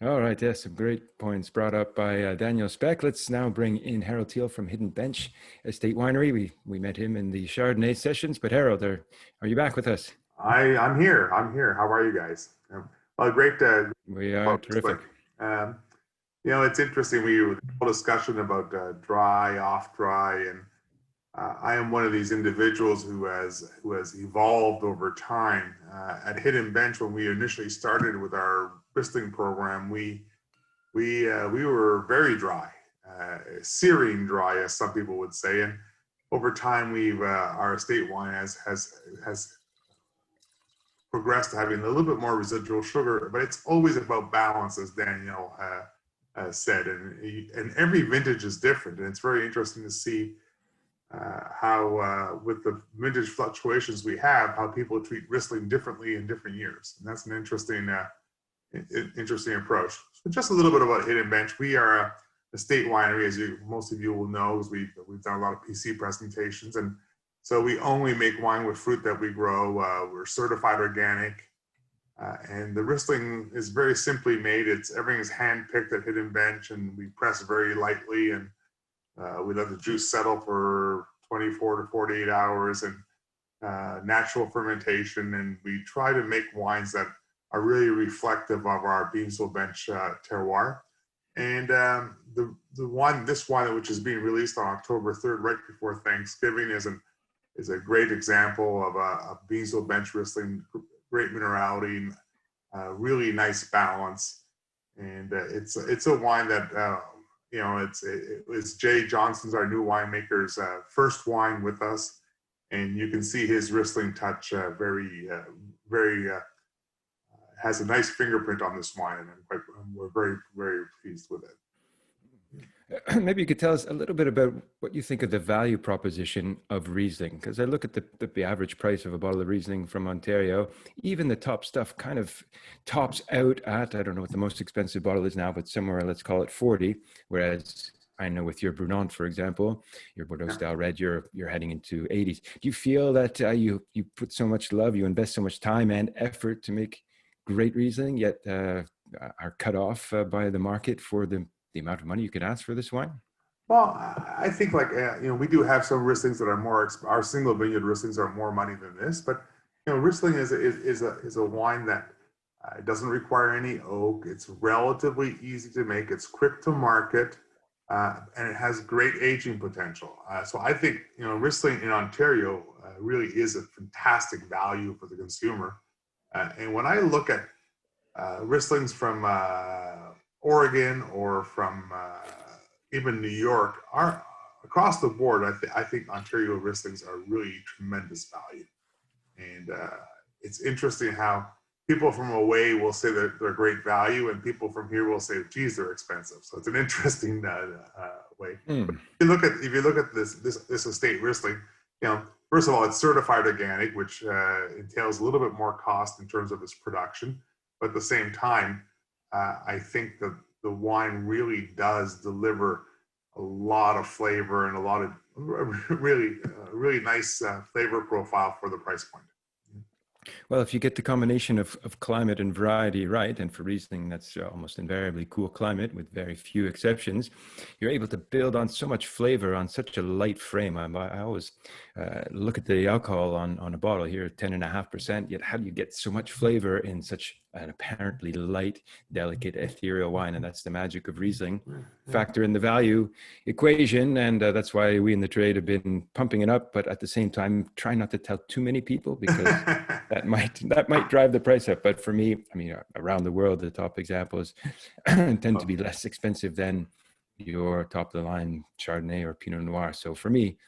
All right, yes, some great points brought up by Daniel Speck. Let's now bring in Harold Teal from Hidden Bench Estate Winery. We met him in the Chardonnay sessions, but Harold, are you back with us? I'm here. How are you guys? Well, great. We are terrific. It's interesting. We had a whole discussion about dry, off dry, and I am one of these individuals who has evolved over time. At Hidden Bench, when we initially started with our Riesling program, we were very dry, searing dry, as some people would say. And over time, our estate wine has progressed to having a little bit more residual sugar, but it's always about balance, as Daniel said, and every vintage is different, and it's very interesting to see how with the vintage fluctuations we have, how people treat Riesling differently in different years, and that's an interesting approach. So just a little bit about Hidden Bench. We are a estate winery, as most of you will know, as we've done a lot of PC presentations, and so we only make wine with fruit that we grow. We're certified organic. And the Riesling is very simply made. Everything is hand-picked at Hidden Bench, and we press very lightly, and we let the juice settle for 24 to 48 hours, and natural fermentation. And we try to make wines that are really reflective of our Beansville Bench terroir. And this wine, which is being released on October 3rd, right before Thanksgiving, is a great example of a Beansville Bench Riesling. Great minerality, really nice balance, and it's a wine that it's Jay Johnson's, our new winemaker's first wine with us, and you can see his Riesling touch very has a nice fingerprint on this wine, and we're very, very pleased with it. Maybe you could tell us a little bit about what you think of the value proposition of Riesling, because I look at the average price of a bottle of Riesling from Ontario. Even the top stuff kind of tops out at, I don't know what the most expensive bottle is now, but somewhere, let's call it 40. Whereas I know with your Brunant, for example, your Bordeaux style red, you're heading into 80s. Do you feel that you put so much love, you invest so much time and effort to make great Riesling, yet are cut off by the market for the amount of money you could ask for this wine? Well, I think we do have some Rieslings that are more, our single vineyard Rieslings are more money than this, but Riesling is a wine that doesn't require any oak. It's relatively easy to make. It's quick to market, and it has great aging potential. So I think Riesling in Ontario really is a fantastic value for the consumer. And when I look at Rieslings from Oregon or from even New York, across the board, I think Ontario Rieslings are really tremendous value. And it's interesting how people from away will say that they're great value, and people from here will say, geez, they're expensive. So it's an interesting way. If you look at this estate Riesling, first of all, it's certified organic, which entails a little bit more cost in terms of its production. But at the same time, I think that the wine really does deliver a lot of flavor and a lot of really nice flavor profile for the price point. Well, if you get the combination of climate and variety right, and for Riesling, that's almost invariably cool climate with very few exceptions, you're able to build on so much flavor on such a light frame. I always look at the alcohol on a bottle here, 10.5%, yet how do you get so much flavor in such an apparently light, delicate, ethereal wine? And that's the magic of Riesling. Factor in the value equation, and that's why we in the trade have been pumping it up, but at the same time, try not to tell too many people because that might drive the price up. But for me, I mean, around the world, the top examples tend to be less expensive than your top of the line Chardonnay or Pinot Noir. So for me,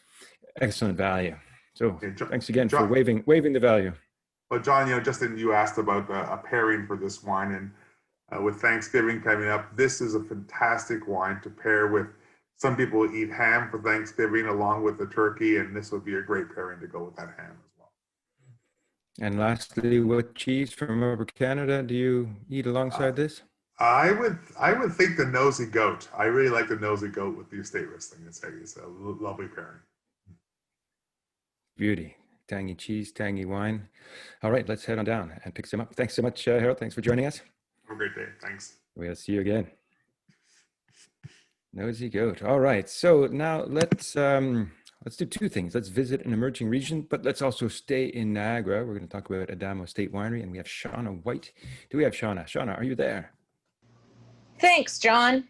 excellent value. So Okay, thanks again for John, waiving the value. well, John, Justin, you asked about a pairing for this wine, and with Thanksgiving coming up, this is a fantastic wine to pair with. Some people eat ham for Thanksgiving along with the turkey, and this would be a great pairing to go with that ham as well. And lastly, what cheese from Upper Canada do you eat alongside this? I would think the nosy goat. I really like the nosy goat with the estate Riesling. It's a lovely pairing. Beauty. Tangy cheese, tangy wine. All right, let's head on down and pick some up. Thanks so much, Harold. Thanks for joining us. Have a great day. Thanks. We'll see you again. Nosy goat. All right. So now let's do two things. Let's visit an emerging region, but let's also stay in Niagara. We're going to talk about Adamo State Winery, and we have Shauna White. Do we have Shauna? Shauna, are you there? Thanks, John.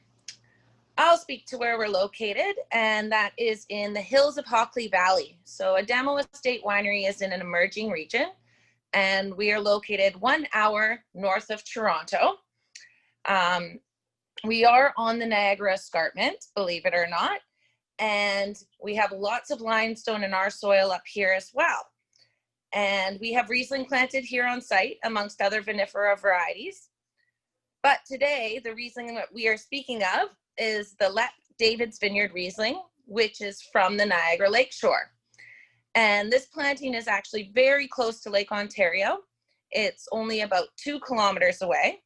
I'll speak to where we're located, and that is in the hills of Hockley Valley. So Adamo State Winery is in an emerging region, and we are located 1 hour north of Toronto. We are on the Niagara Escarpment, believe it or not, and we have lots of limestone in our soil up here as well. And we have Riesling planted here on site, amongst other vinifera varieties. But today, the Riesling that we are speaking of is the David's Vineyard Riesling, which is from the Niagara Lakeshore. And this planting is actually very close to Lake Ontario. It's only about 2 kilometers away.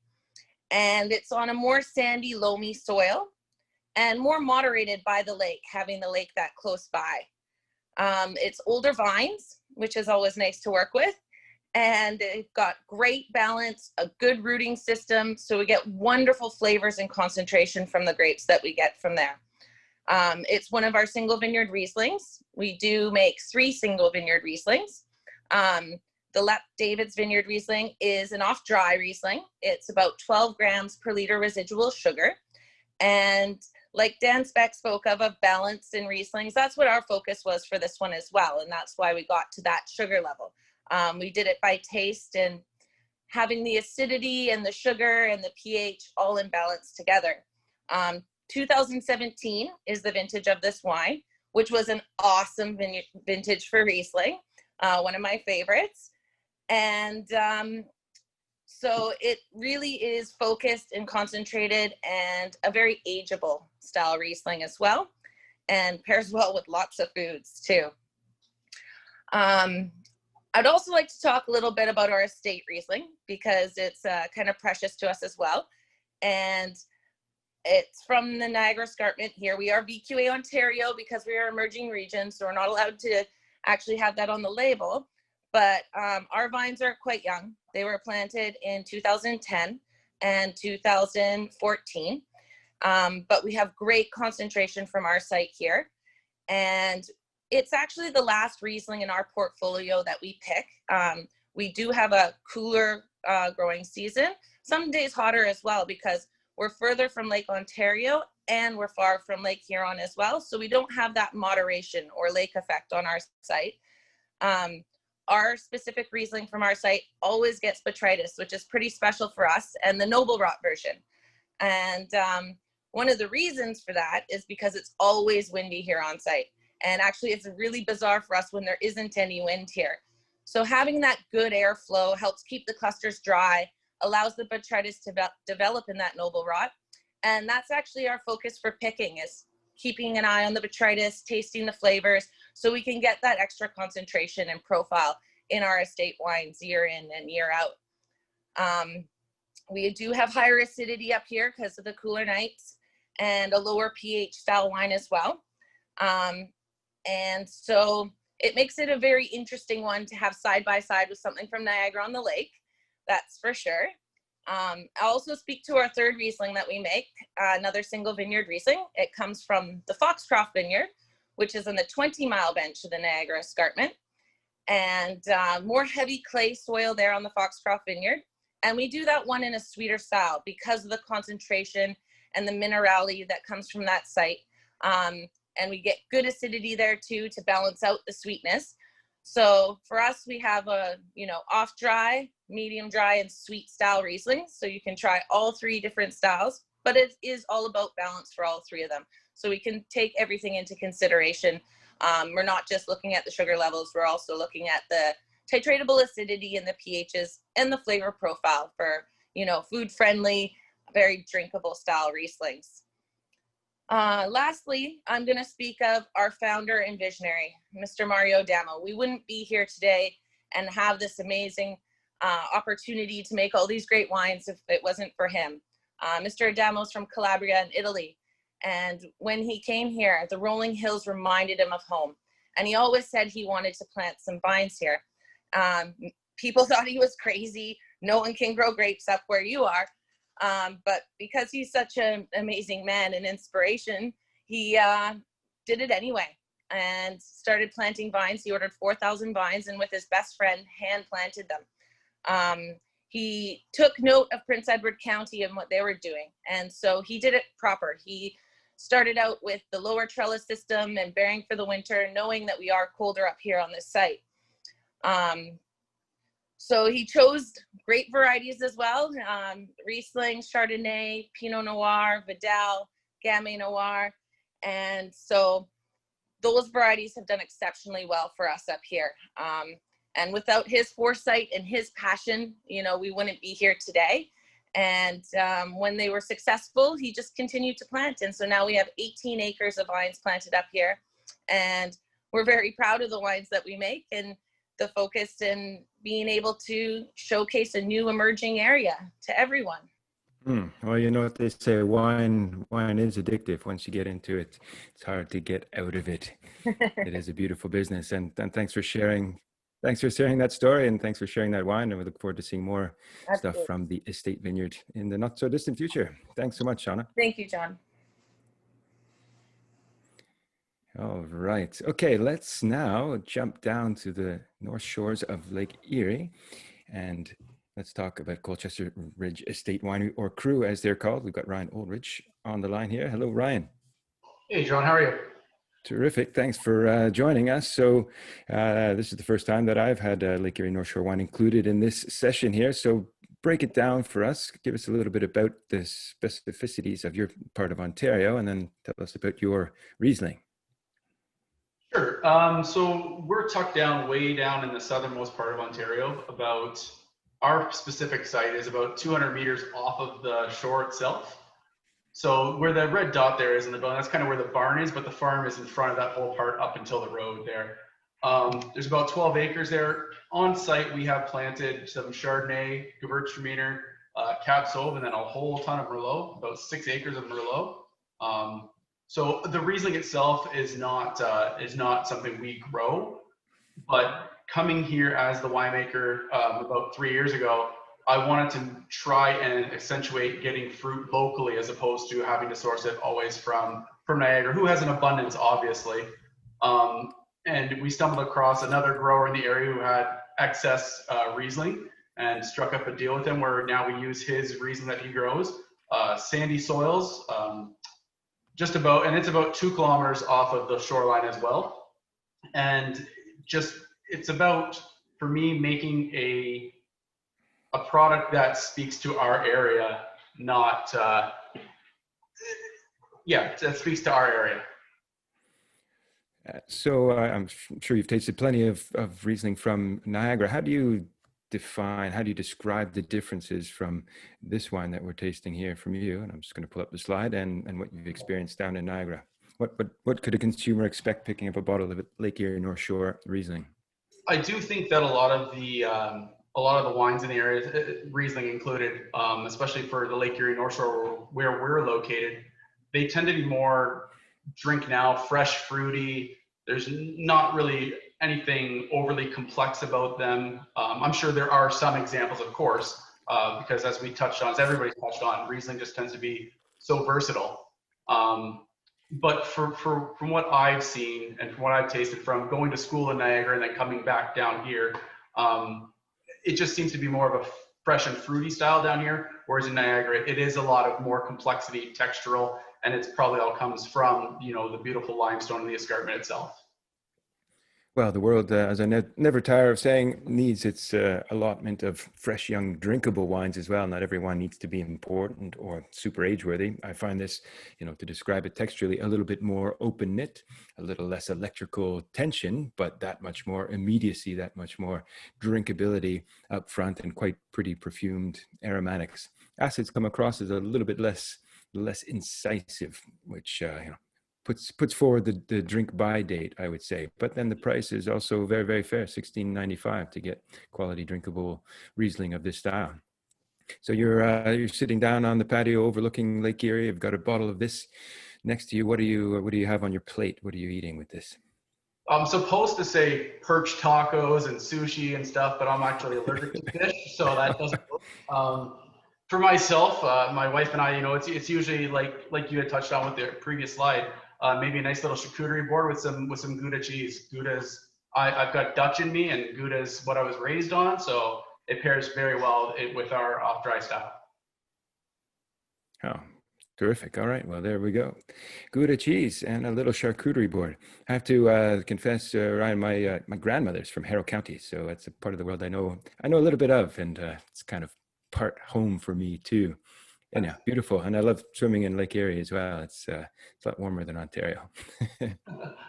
And it's on a more sandy, loamy soil and more moderated by the lake, having the lake that close by. It's older vines, which is always nice to work with. And they've got great balance, a good rooting system. So we get wonderful flavors and concentration from the grapes that we get from there. It's one of our single vineyard Rieslings. We do make 3 single vineyard Rieslings. The David's Vineyard Riesling is an off-dry Riesling. It's about 12 grams per liter residual sugar. And like Dan Speck spoke of balance in Rieslings, that's what our focus was for this one as well. And that's why we got to that sugar level. We did it by taste and having the acidity and the sugar and the pH all in balance together. 2017 is the vintage of this wine, which was an awesome vintage for Riesling, one of my favorites. And so it really is focused and concentrated and a very ageable style Riesling as well, and pairs well with lots of foods too. I'd also like to talk a little bit about our estate Riesling because it's kind of precious to us as well. And it's from the Niagara Escarpment here. We are VQA Ontario because we are emerging region, so we're not allowed to actually have that on the label. But our vines are quite young. They were planted in 2010 and 2014. But we have great concentration from our site here. And it's actually the last Riesling in our portfolio that we pick. We do have a cooler growing season, some days hotter as well because we're further from Lake Ontario and we're far from Lake Huron as well. So we don't have that moderation or lake effect on our site. Our specific Riesling from our site always gets botrytis, which is pretty special for us, and the noble rot version. And one of the reasons for that is because it's always windy here on site. And actually, it's really bizarre for us when there isn't any wind here. So having that good airflow helps keep the clusters dry, allows the botrytis to develop in that noble rot. And that's actually our focus for picking, is keeping an eye on the botrytis, tasting the flavors, so we can get that extra concentration and profile in our estate wines year in and year out. We do have higher acidity up here because of the cooler nights and a lower pH style wine as well. And so it makes it a very interesting one to have side by side with something from Niagara on the Lake. That's for sure. I'll also speak to our third Riesling that we make, another single vineyard Riesling. It comes from the Foxcroft Vineyard, which is on the 20-mile bench of the Niagara Escarpment, and more heavy clay soil there on the Foxcroft Vineyard. And we do that one in a sweeter style because of the concentration and the minerality that comes from that site. And we get good acidity there too to balance out the sweetness. So for us, we have a, off dry, medium dry, and sweet style Riesling. So you can try all three different styles, but it is all about balance for all three of them. So we can take everything into consideration. We're not just looking at the sugar levels, we're also looking at the titratable acidity and the pHs and the flavor profile for, food friendly, very drinkable style Rieslings. Lastly, I'm going to speak of our founder and visionary, Mr. Mario Adamo. We wouldn't be here today and have this amazing opportunity to make all these great wines if it wasn't for him. Mr. Adamo's from Calabria in Italy. And when he came here, the rolling hills reminded him of home. And he always said he wanted to plant some vines here. People thought he was crazy. No one can grow grapes up where you are. But because he's such an amazing man and inspiration, he did it anyway and started planting vines. He ordered 4,000 vines and with his best friend hand planted them. He took note of Prince Edward County and what they were doing. And so he did it proper. He started out with the lower trellis system and bearing for the winter, knowing that we are colder up here on this site. So he chose great varieties as well, Riesling, Chardonnay, Pinot Noir, Vidal, Gamay Noir. And so those varieties have done exceptionally well for us up here. And without his foresight and his passion, we wouldn't be here today. And when they were successful, he just continued to plant. And so now we have 18 acres of vines planted up here. And we're very proud of the wines that we make and the focus in being able to showcase a new emerging area to everyone. Well, you know what they say, wine is addictive. Once you get into it, it's hard to get out of it. It is a beautiful business. And thanks for sharing. Thanks for sharing that story, and thanks for sharing that wine. And we look forward to seeing more stuff from the estate vineyard in the not so distant future. Thanks so much, Shauna. Thank you, John. All right. Okay, let's now jump down to the north shores of Lake Erie, and let's talk about Colchester Ridge Estate Winery, or Crew as they're called. We've got Ryan Oldridge on the line here. Hello, Ryan. Hey, John, how are you? Terrific. Thanks for joining us. So this is the first time that I've had Lake Erie North Shore wine included in this session here. So break it down for us. Give us a little bit about the specificities of your part of Ontario, and then tell us about your Riesling. Sure. So we're tucked down way down in the southernmost part of Ontario. About our specific site is about 200 meters off of the shore itself. So where the red dot there is in the building, that's kind of where the barn is, but the farm is in front of that whole part up until the road there. There's about 12 acres there. On site, we have planted some Chardonnay, Gewürztraminer, Cab Sauv, and then a whole ton of Merlot, about 6 acres of Merlot. So the Riesling itself is not something we grow, but coming here as the winemaker about 3 years ago, I wanted to try and accentuate getting fruit locally as opposed to having to source it always from Niagara, who has an abundance, obviously. And we stumbled across another grower in the area who had excess Riesling and struck up a deal with him where now we use his Riesling that he grows. Sandy soils, and it's about 2 kilometers off of the shoreline as well. And it's about, for me, making a product that speaks to our area, that speaks to our area. So I'm sure you've tasted plenty of Riesling from Niagara. How do you describe the differences from this wine that we're tasting here from you? And I'm just going to pull up the slide and what you've experienced down in Niagara. What could a consumer expect picking up a bottle of Lake Erie North Shore Riesling? I do think that a lot of the wines in the area, Riesling included, especially for the Lake Erie North Shore where we're located, they tend to be more drink now, fresh, fruity. There's not really anything overly complex about them. I'm sure there are some examples, of course, because as we touched on, as everybody's touched on, Riesling just tends to be so versatile. But from what I've seen and from what I've tasted from going to school in Niagara and then coming back down here, it just seems to be more of a fresh and fruity style down here, whereas in Niagara, it is a lot of more complexity, textural, and it's probably all comes from, you know, the beautiful limestone and the escarpment itself. Well, the world, as I never tire of saying, needs its allotment of fresh, young, drinkable wines as well. Not every wine needs to be important or super age-worthy. I find this, you know, to describe it texturally, a little bit more open-knit, a little less electrical tension, but that much more immediacy, that much more drinkability up front, and quite pretty perfumed aromatics. Acids come across as a little bit less incisive, which, you know, puts forward the drink by date, I would say. But then the price is also very, very fair, $16.95 to get quality drinkable Riesling of this style. So you're sitting down on the patio overlooking Lake Erie. You've got a bottle of this next to you. What do you have on your plate? What are you eating with this? I'm supposed to say perch tacos and sushi and stuff, but I'm actually allergic to fish, so that doesn't work. For myself, my wife and I, you know, it's usually like you had touched on with the previous slide, maybe a nice little charcuterie board with some Gouda cheese. Gouda's, I've got Dutch in me, and Gouda's what I was raised on, so it pairs very well with our off-dry style. Oh, terrific. All right. Well, there we go. Gouda cheese and a little charcuterie board. I have to confess, Ryan, my grandmother's from Harrow County, so that's a part of the world I know a little bit of, and it's kind of part home for me too. And yeah, beautiful. And I love swimming in Lake Erie as well. It's a lot warmer than Ontario.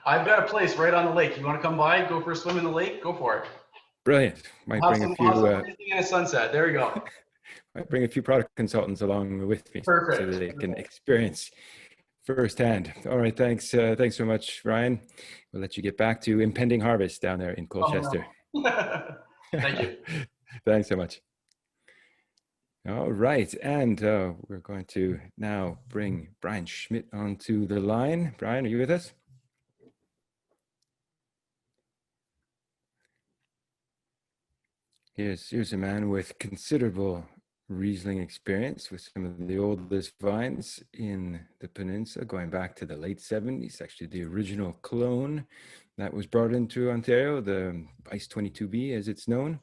I've got a place right on the lake. You want to come by, go for a swim in the lake? Go for it. Brilliant. Might bring a few. And a sunset. There you go. Might bring a few product consultants along with me. Perfect. So that they can experience firsthand. All right. Thanks. Thanks so much, Ryan. We'll let you get back to impending harvest down there in Colchester. Oh, no. Thank you. Thanks so much. All right, and we're going to now bring Brian Schmidt onto the line. Brian, are you with us? Here's a man with considerable Riesling experience with some of the oldest vines in the peninsula, going back to the late 70s. Actually, the original clone that was brought into Ontario, the Vice 22B as it's known,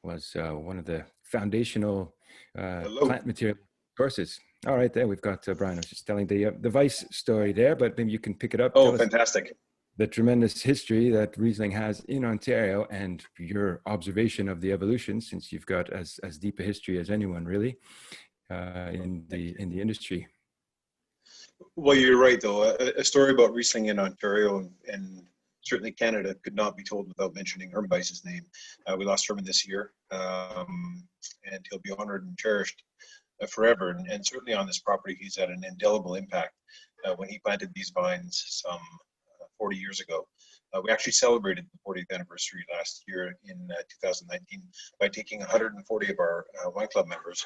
was one of the foundational plant material sources. All right, there we've got Brian. I was just telling the Vice story there, but maybe you can pick it up. Oh, fantastic. The tremendous history that Riesling has in Ontario and your observation of the evolution, since you've got as deep a history as anyone really in the industry. Well, you're right though. A story about Riesling in Ontario and certainly Canada could not be told without mentioning Herman Weiss's name. We lost Herman this year, and he'll be honored and cherished forever. And certainly on this property, he's had an indelible impact. When he planted these vines some 40 years ago, we actually celebrated the 40th anniversary last year in 2019 by taking 140 of our wine club members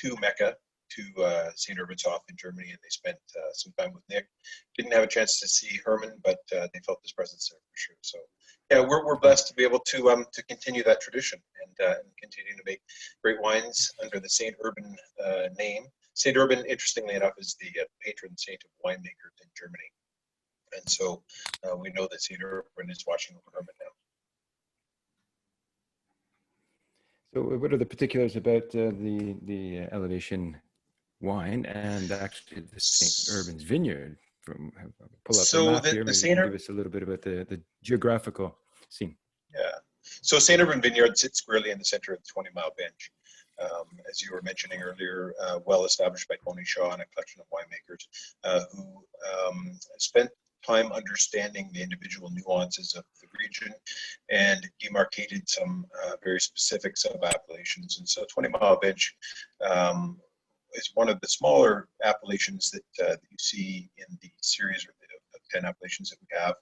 to Mecca, to St. Urbanshof in Germany, and they spent some time with Nick. Didn't have a chance to see Herman, but they felt his presence there for sure. So yeah, we're blessed to be able to continue that tradition and continue to make great wines under the St. Urban name. St. Urban, interestingly enough, is the patron saint of winemakers in Germany. And so we know that St. Urban is watching over Herman now. So what are the particulars about the elevation wine and actually the St. Urban's Vineyard? From pull up the map here, maybe give us a little bit about the geographical scene. Yeah, so St. Urban Vineyard sits squarely in the center of the 20-mile bench. As you were mentioning earlier, well established by Tony Shaw and a collection of winemakers who spent time understanding the individual nuances of the region and demarcated some very specific sub-appellations. And so 20-mile bench is one of the smaller appellations that you see in the series of 10 appellations that we have.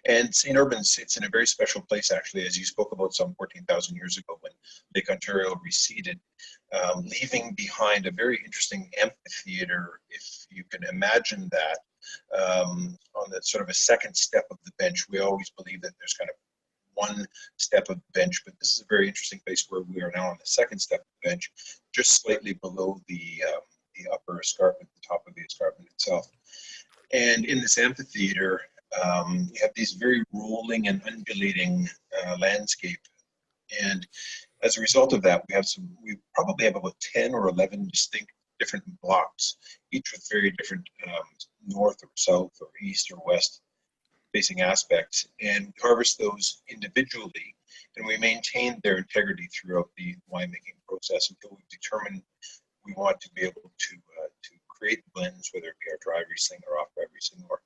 And St. Urban sits in a very special place, actually, as you spoke about some 14,000 years ago when Lake Ontario receded, leaving behind a very interesting amphitheater, if you can imagine that, on the sort of a second step of the bench. We always believe that there's kind of one step of the bench, but this is a very interesting place where we are now on the second step of the bench, just slightly below the upper escarpment, the top of the escarpment itself. And in this amphitheater, you have these very rolling and undulating landscape. And as a result of that, we probably have about 10 or 11 distinct different blocks, each with very different north or south or east or west facing aspects, and we harvest those individually, and we maintain their integrity throughout the winemaking process until we've determined we want to be able to create blends, whether it be our dry Riesling or off dry Riesling, or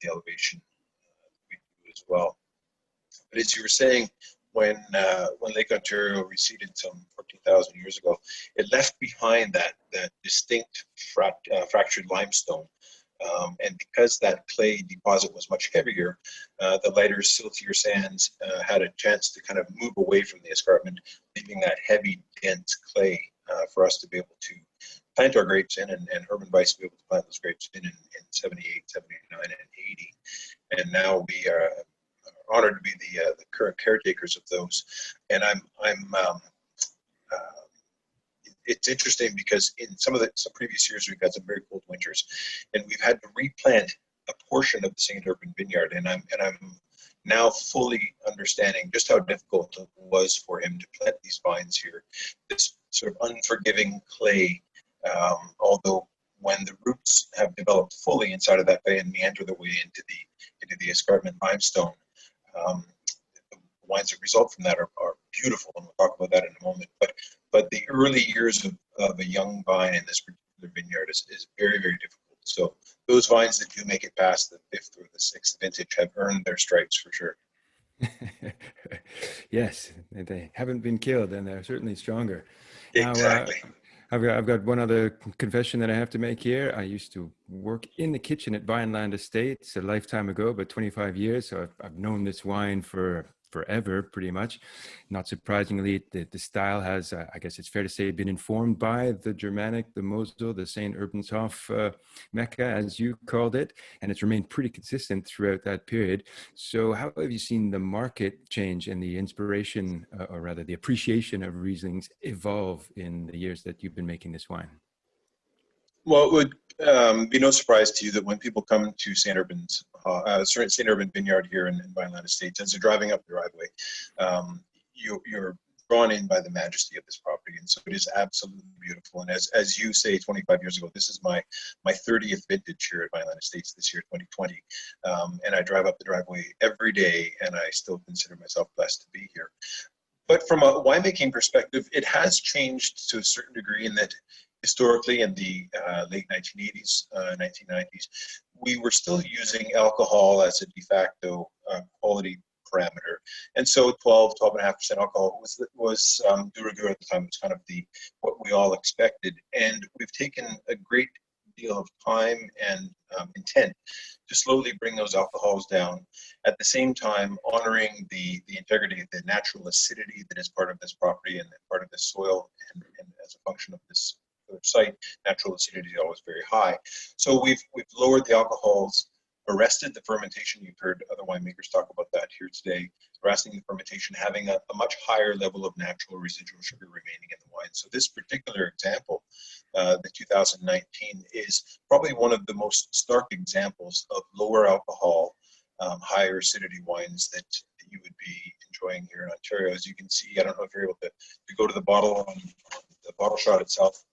the elevation we do as well. But as you were saying, when Lake Ontario receded some 14,000 years ago, it left behind that distinct fractured limestone. And because that clay deposit was much heavier, the lighter, siltier sands had a chance to kind of move away from the escarpment, leaving that heavy, dense clay for us to be able to plant our grapes in, and Herb and Weiss to be able to plant those grapes in 78, 79, and 80. And now we are honored to be the current caretakers of those. And it's interesting because in some previous years, we've had some very cold winters, and we've had to replant a portion of the St. Urban Vineyard. And I'm now fully understanding just how difficult it was for him to plant these vines here. This sort of unforgiving clay, although when the roots have developed fully inside of that clay and meander their way into the escarpment limestone, the wines that result from that are beautiful, and we'll talk about that in a moment. But the early years of a young vine in this particular vineyard is very, very difficult. So those vines that do make it past the 5th or the 6th vintage have earned their stripes for sure. Yes, they haven't been killed, and they're certainly stronger. Exactly. Now, I've got one other confession that I have to make here. I used to work in the kitchen at Vineland Estates a lifetime ago, about 25 years. So I've known this wine for forever, pretty much. Not surprisingly, the style has, I guess it's fair to say, been informed by the Germanic, the Mosel, the St. Urbanshof Mecca, as you called it, and it's remained pretty consistent throughout that period. So how have you seen the market change and the inspiration, or rather the appreciation of Rieslings evolve in the years that you've been making this wine? Well, it would be no surprise to you that when people come to St. Urban Vineyard here in Vineland Estates, as they're driving up the driveway, you're drawn in by the majesty of this property, and so it is absolutely beautiful. And as you say, 25 years ago, this is my 30th vintage here at Vineland Estates this year, 2020, and I drive up the driveway every day, and I still consider myself blessed to be here. But from a winemaking perspective, it has changed to a certain degree in that historically in the late 1980s, 1990s, we were still using alcohol as a de facto quality parameter. And so 12.5% alcohol was de rigueur at the time. It was kind of what we all expected. And we've taken a great deal of time and intent to slowly bring those alcohols down, at the same time honoring the integrity, the natural acidity that is part of this property and part of this soil, and as a function of this site, natural acidity is always very high. So we've lowered the alcohols, arrested the fermentation. You've heard other winemakers talk about that here today. Arresting the fermentation, having a much higher level of natural residual sugar remaining in the wine. So this particular example, the 2019, is probably one of the most stark examples of lower alcohol, higher acidity wines that you would be enjoying here in Ontario. As you can see, I don't know if you're able to go to the bottle on the bottle shot itself.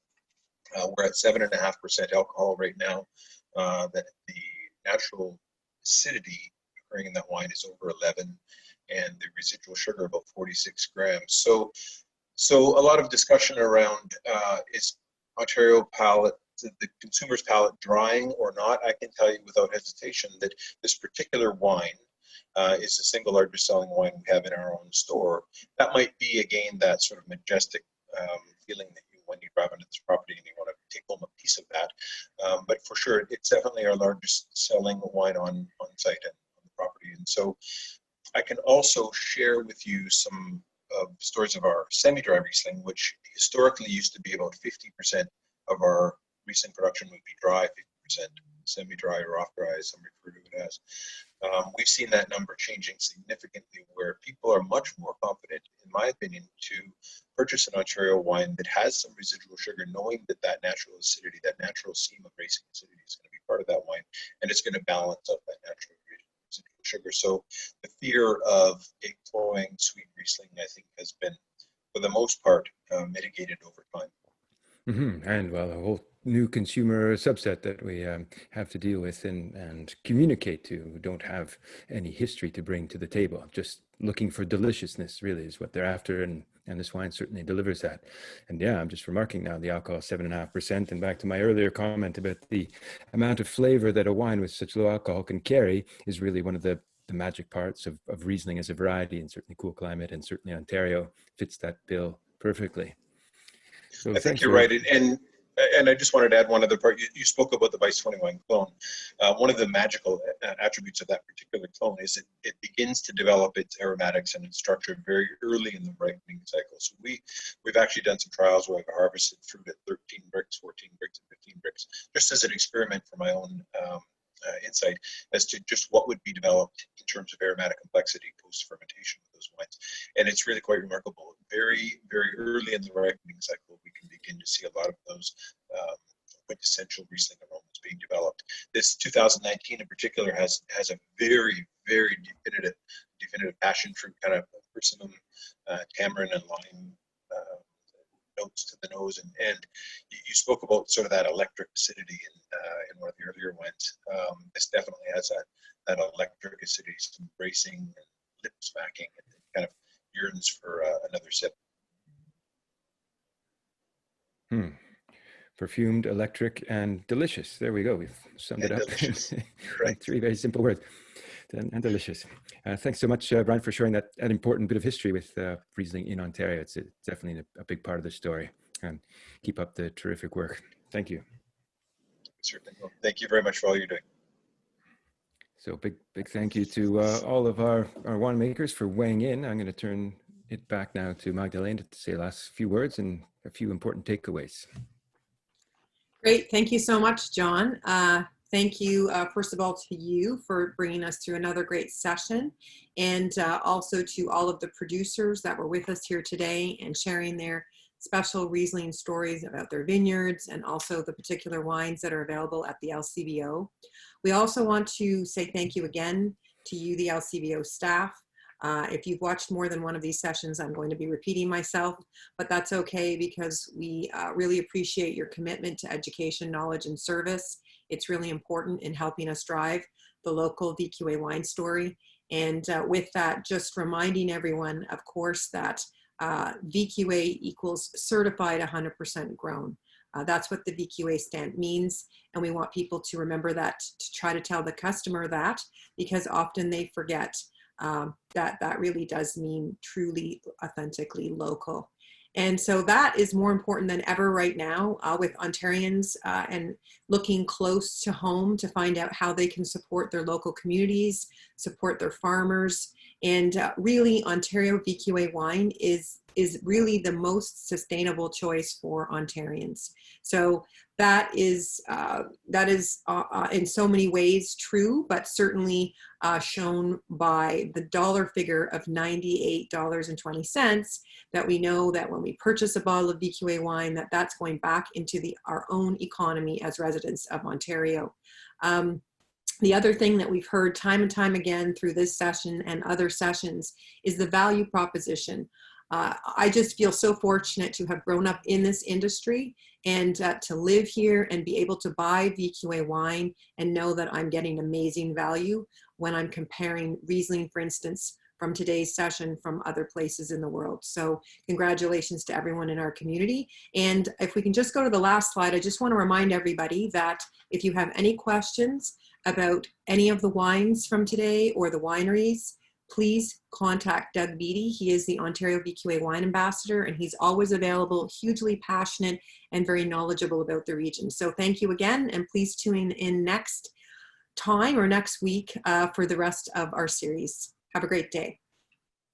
We're at 7.5% alcohol right now. That the natural acidity occurring in that wine is over 11, and the residual sugar about 46 grams. So a lot of discussion around is Ontario palate, the consumer's palate, drying or not. I can tell you without hesitation that this particular wine is the single largest selling wine we have in our own store. That might be, again, that sort of majestic feeling that when you drive into this property and you want to take home a piece of that. But for sure, it's definitely our largest selling wine on site and on the property. And so I can also share with you some stories of our semi-dry Riesling, which historically used to be about 50% of our Riesling production would be dry, semi-dry or off-dry, as some refer to it as. We've seen that number changing significantly, where people are much more confident, in my opinion, to purchase an Ontario wine that has some residual sugar, knowing that that natural acidity, that natural seam of racing acidity is going to be part of that wine, and it's going to balance out that natural residual sugar. So the fear of a flowing sweet Riesling, I think, has been, for the most part, mitigated over time. And well, a whole new consumer subset that we have to deal with and communicate to, who don't have any history to bring to the table. Just looking for deliciousness really is what they're after, and this wine certainly delivers that. And yeah, I'm just remarking now the alcohol 7.5%, and back to my earlier comment about the amount of flavor that a wine with such low alcohol can carry is really one of the magic parts of Riesling as a variety, and certainly cool climate, and certainly Ontario fits that bill perfectly. So I think you're right. And I just wanted to add one other part. You spoke about the Vice 21 clone. One of the magical attributes of that particular clone is it begins to develop its aromatics and its structure very early in the ripening cycle. So we've actually done some trials where I've harvested fruit at 13 bricks, 14 bricks, and 15 bricks, just as an experiment for my own insight as to just what would be developed in terms of aromatic complexity post-fermentation of those wines. And it's really quite remarkable. Very, very early in the ripening cycle, we can begin to see a lot of those quintessential Riesling aromas being developed. This 2019 in particular has a very, very definitive passion fruit, kind of persimmon, tamarind, and lime notes to the nose, and you spoke about sort of that electric acidity in one of the earlier wines. This definitely has that electric acidity, some bracing and lip smacking, and kind of yearns for another sip. Perfumed, electric, and delicious. There we go. We've summed it up in 3 very simple words. And delicious. Thanks so much, Brian, for sharing that important bit of history with Riesling in Ontario. It's definitely a big part of the story. And keep up the terrific work. Thank you. Certainly. Well, thank you very much for all you're doing. So big thank you to all of our winemakers for weighing in. I'm going to turn it back now to Magdalena to say the last few words and a few important takeaways. Great. Thank you so much, John. Thank you, first of all, to you for bringing us through another great session, and also to all of the producers that were with us here today and sharing their special Riesling stories about their vineyards and also the particular wines that are available at the LCBO. We also want to say thank you again to you, the LCBO staff. If you've watched more than one of these sessions, I'm going to be repeating myself, but that's okay, because we really appreciate your commitment to education, knowledge, and service. It's really important in helping us drive the local VQA wine story. And with that, just reminding everyone, of course, that VQA equals certified 100% grown. That's what the VQA stamp means. And we want people to remember that, to try to tell the customer that, because often they forget that really does mean truly, authentically local. And so that is more important than ever right now with Ontarians and looking close to home to find out how they can support their local communities, support their farmers. And really, Ontario VQA wine is really the most sustainable choice for Ontarians. So that is in so many ways true, but certainly shown by the dollar figure of $98.20, that we know that when we purchase a bottle of VQA wine, that's going back into our own economy as residents of Ontario. The other thing that we've heard time and time again through this session and other sessions is the value proposition. I just feel so fortunate to have grown up in this industry and to live here and be able to buy VQA wine and know that I'm getting amazing value when I'm comparing Riesling, for instance, from today's session from other places in the world. So congratulations to everyone in our community. And if we can just go to the last slide, I just want to remind everybody that if you have any questions about any of the wines from today or the wineries, please contact Doug Beattie. He is the Ontario VQA Wine Ambassador, and he's always available, hugely passionate and very knowledgeable about the region. So thank you again, and please tune in next time or next week for the rest of our series. Have a great day.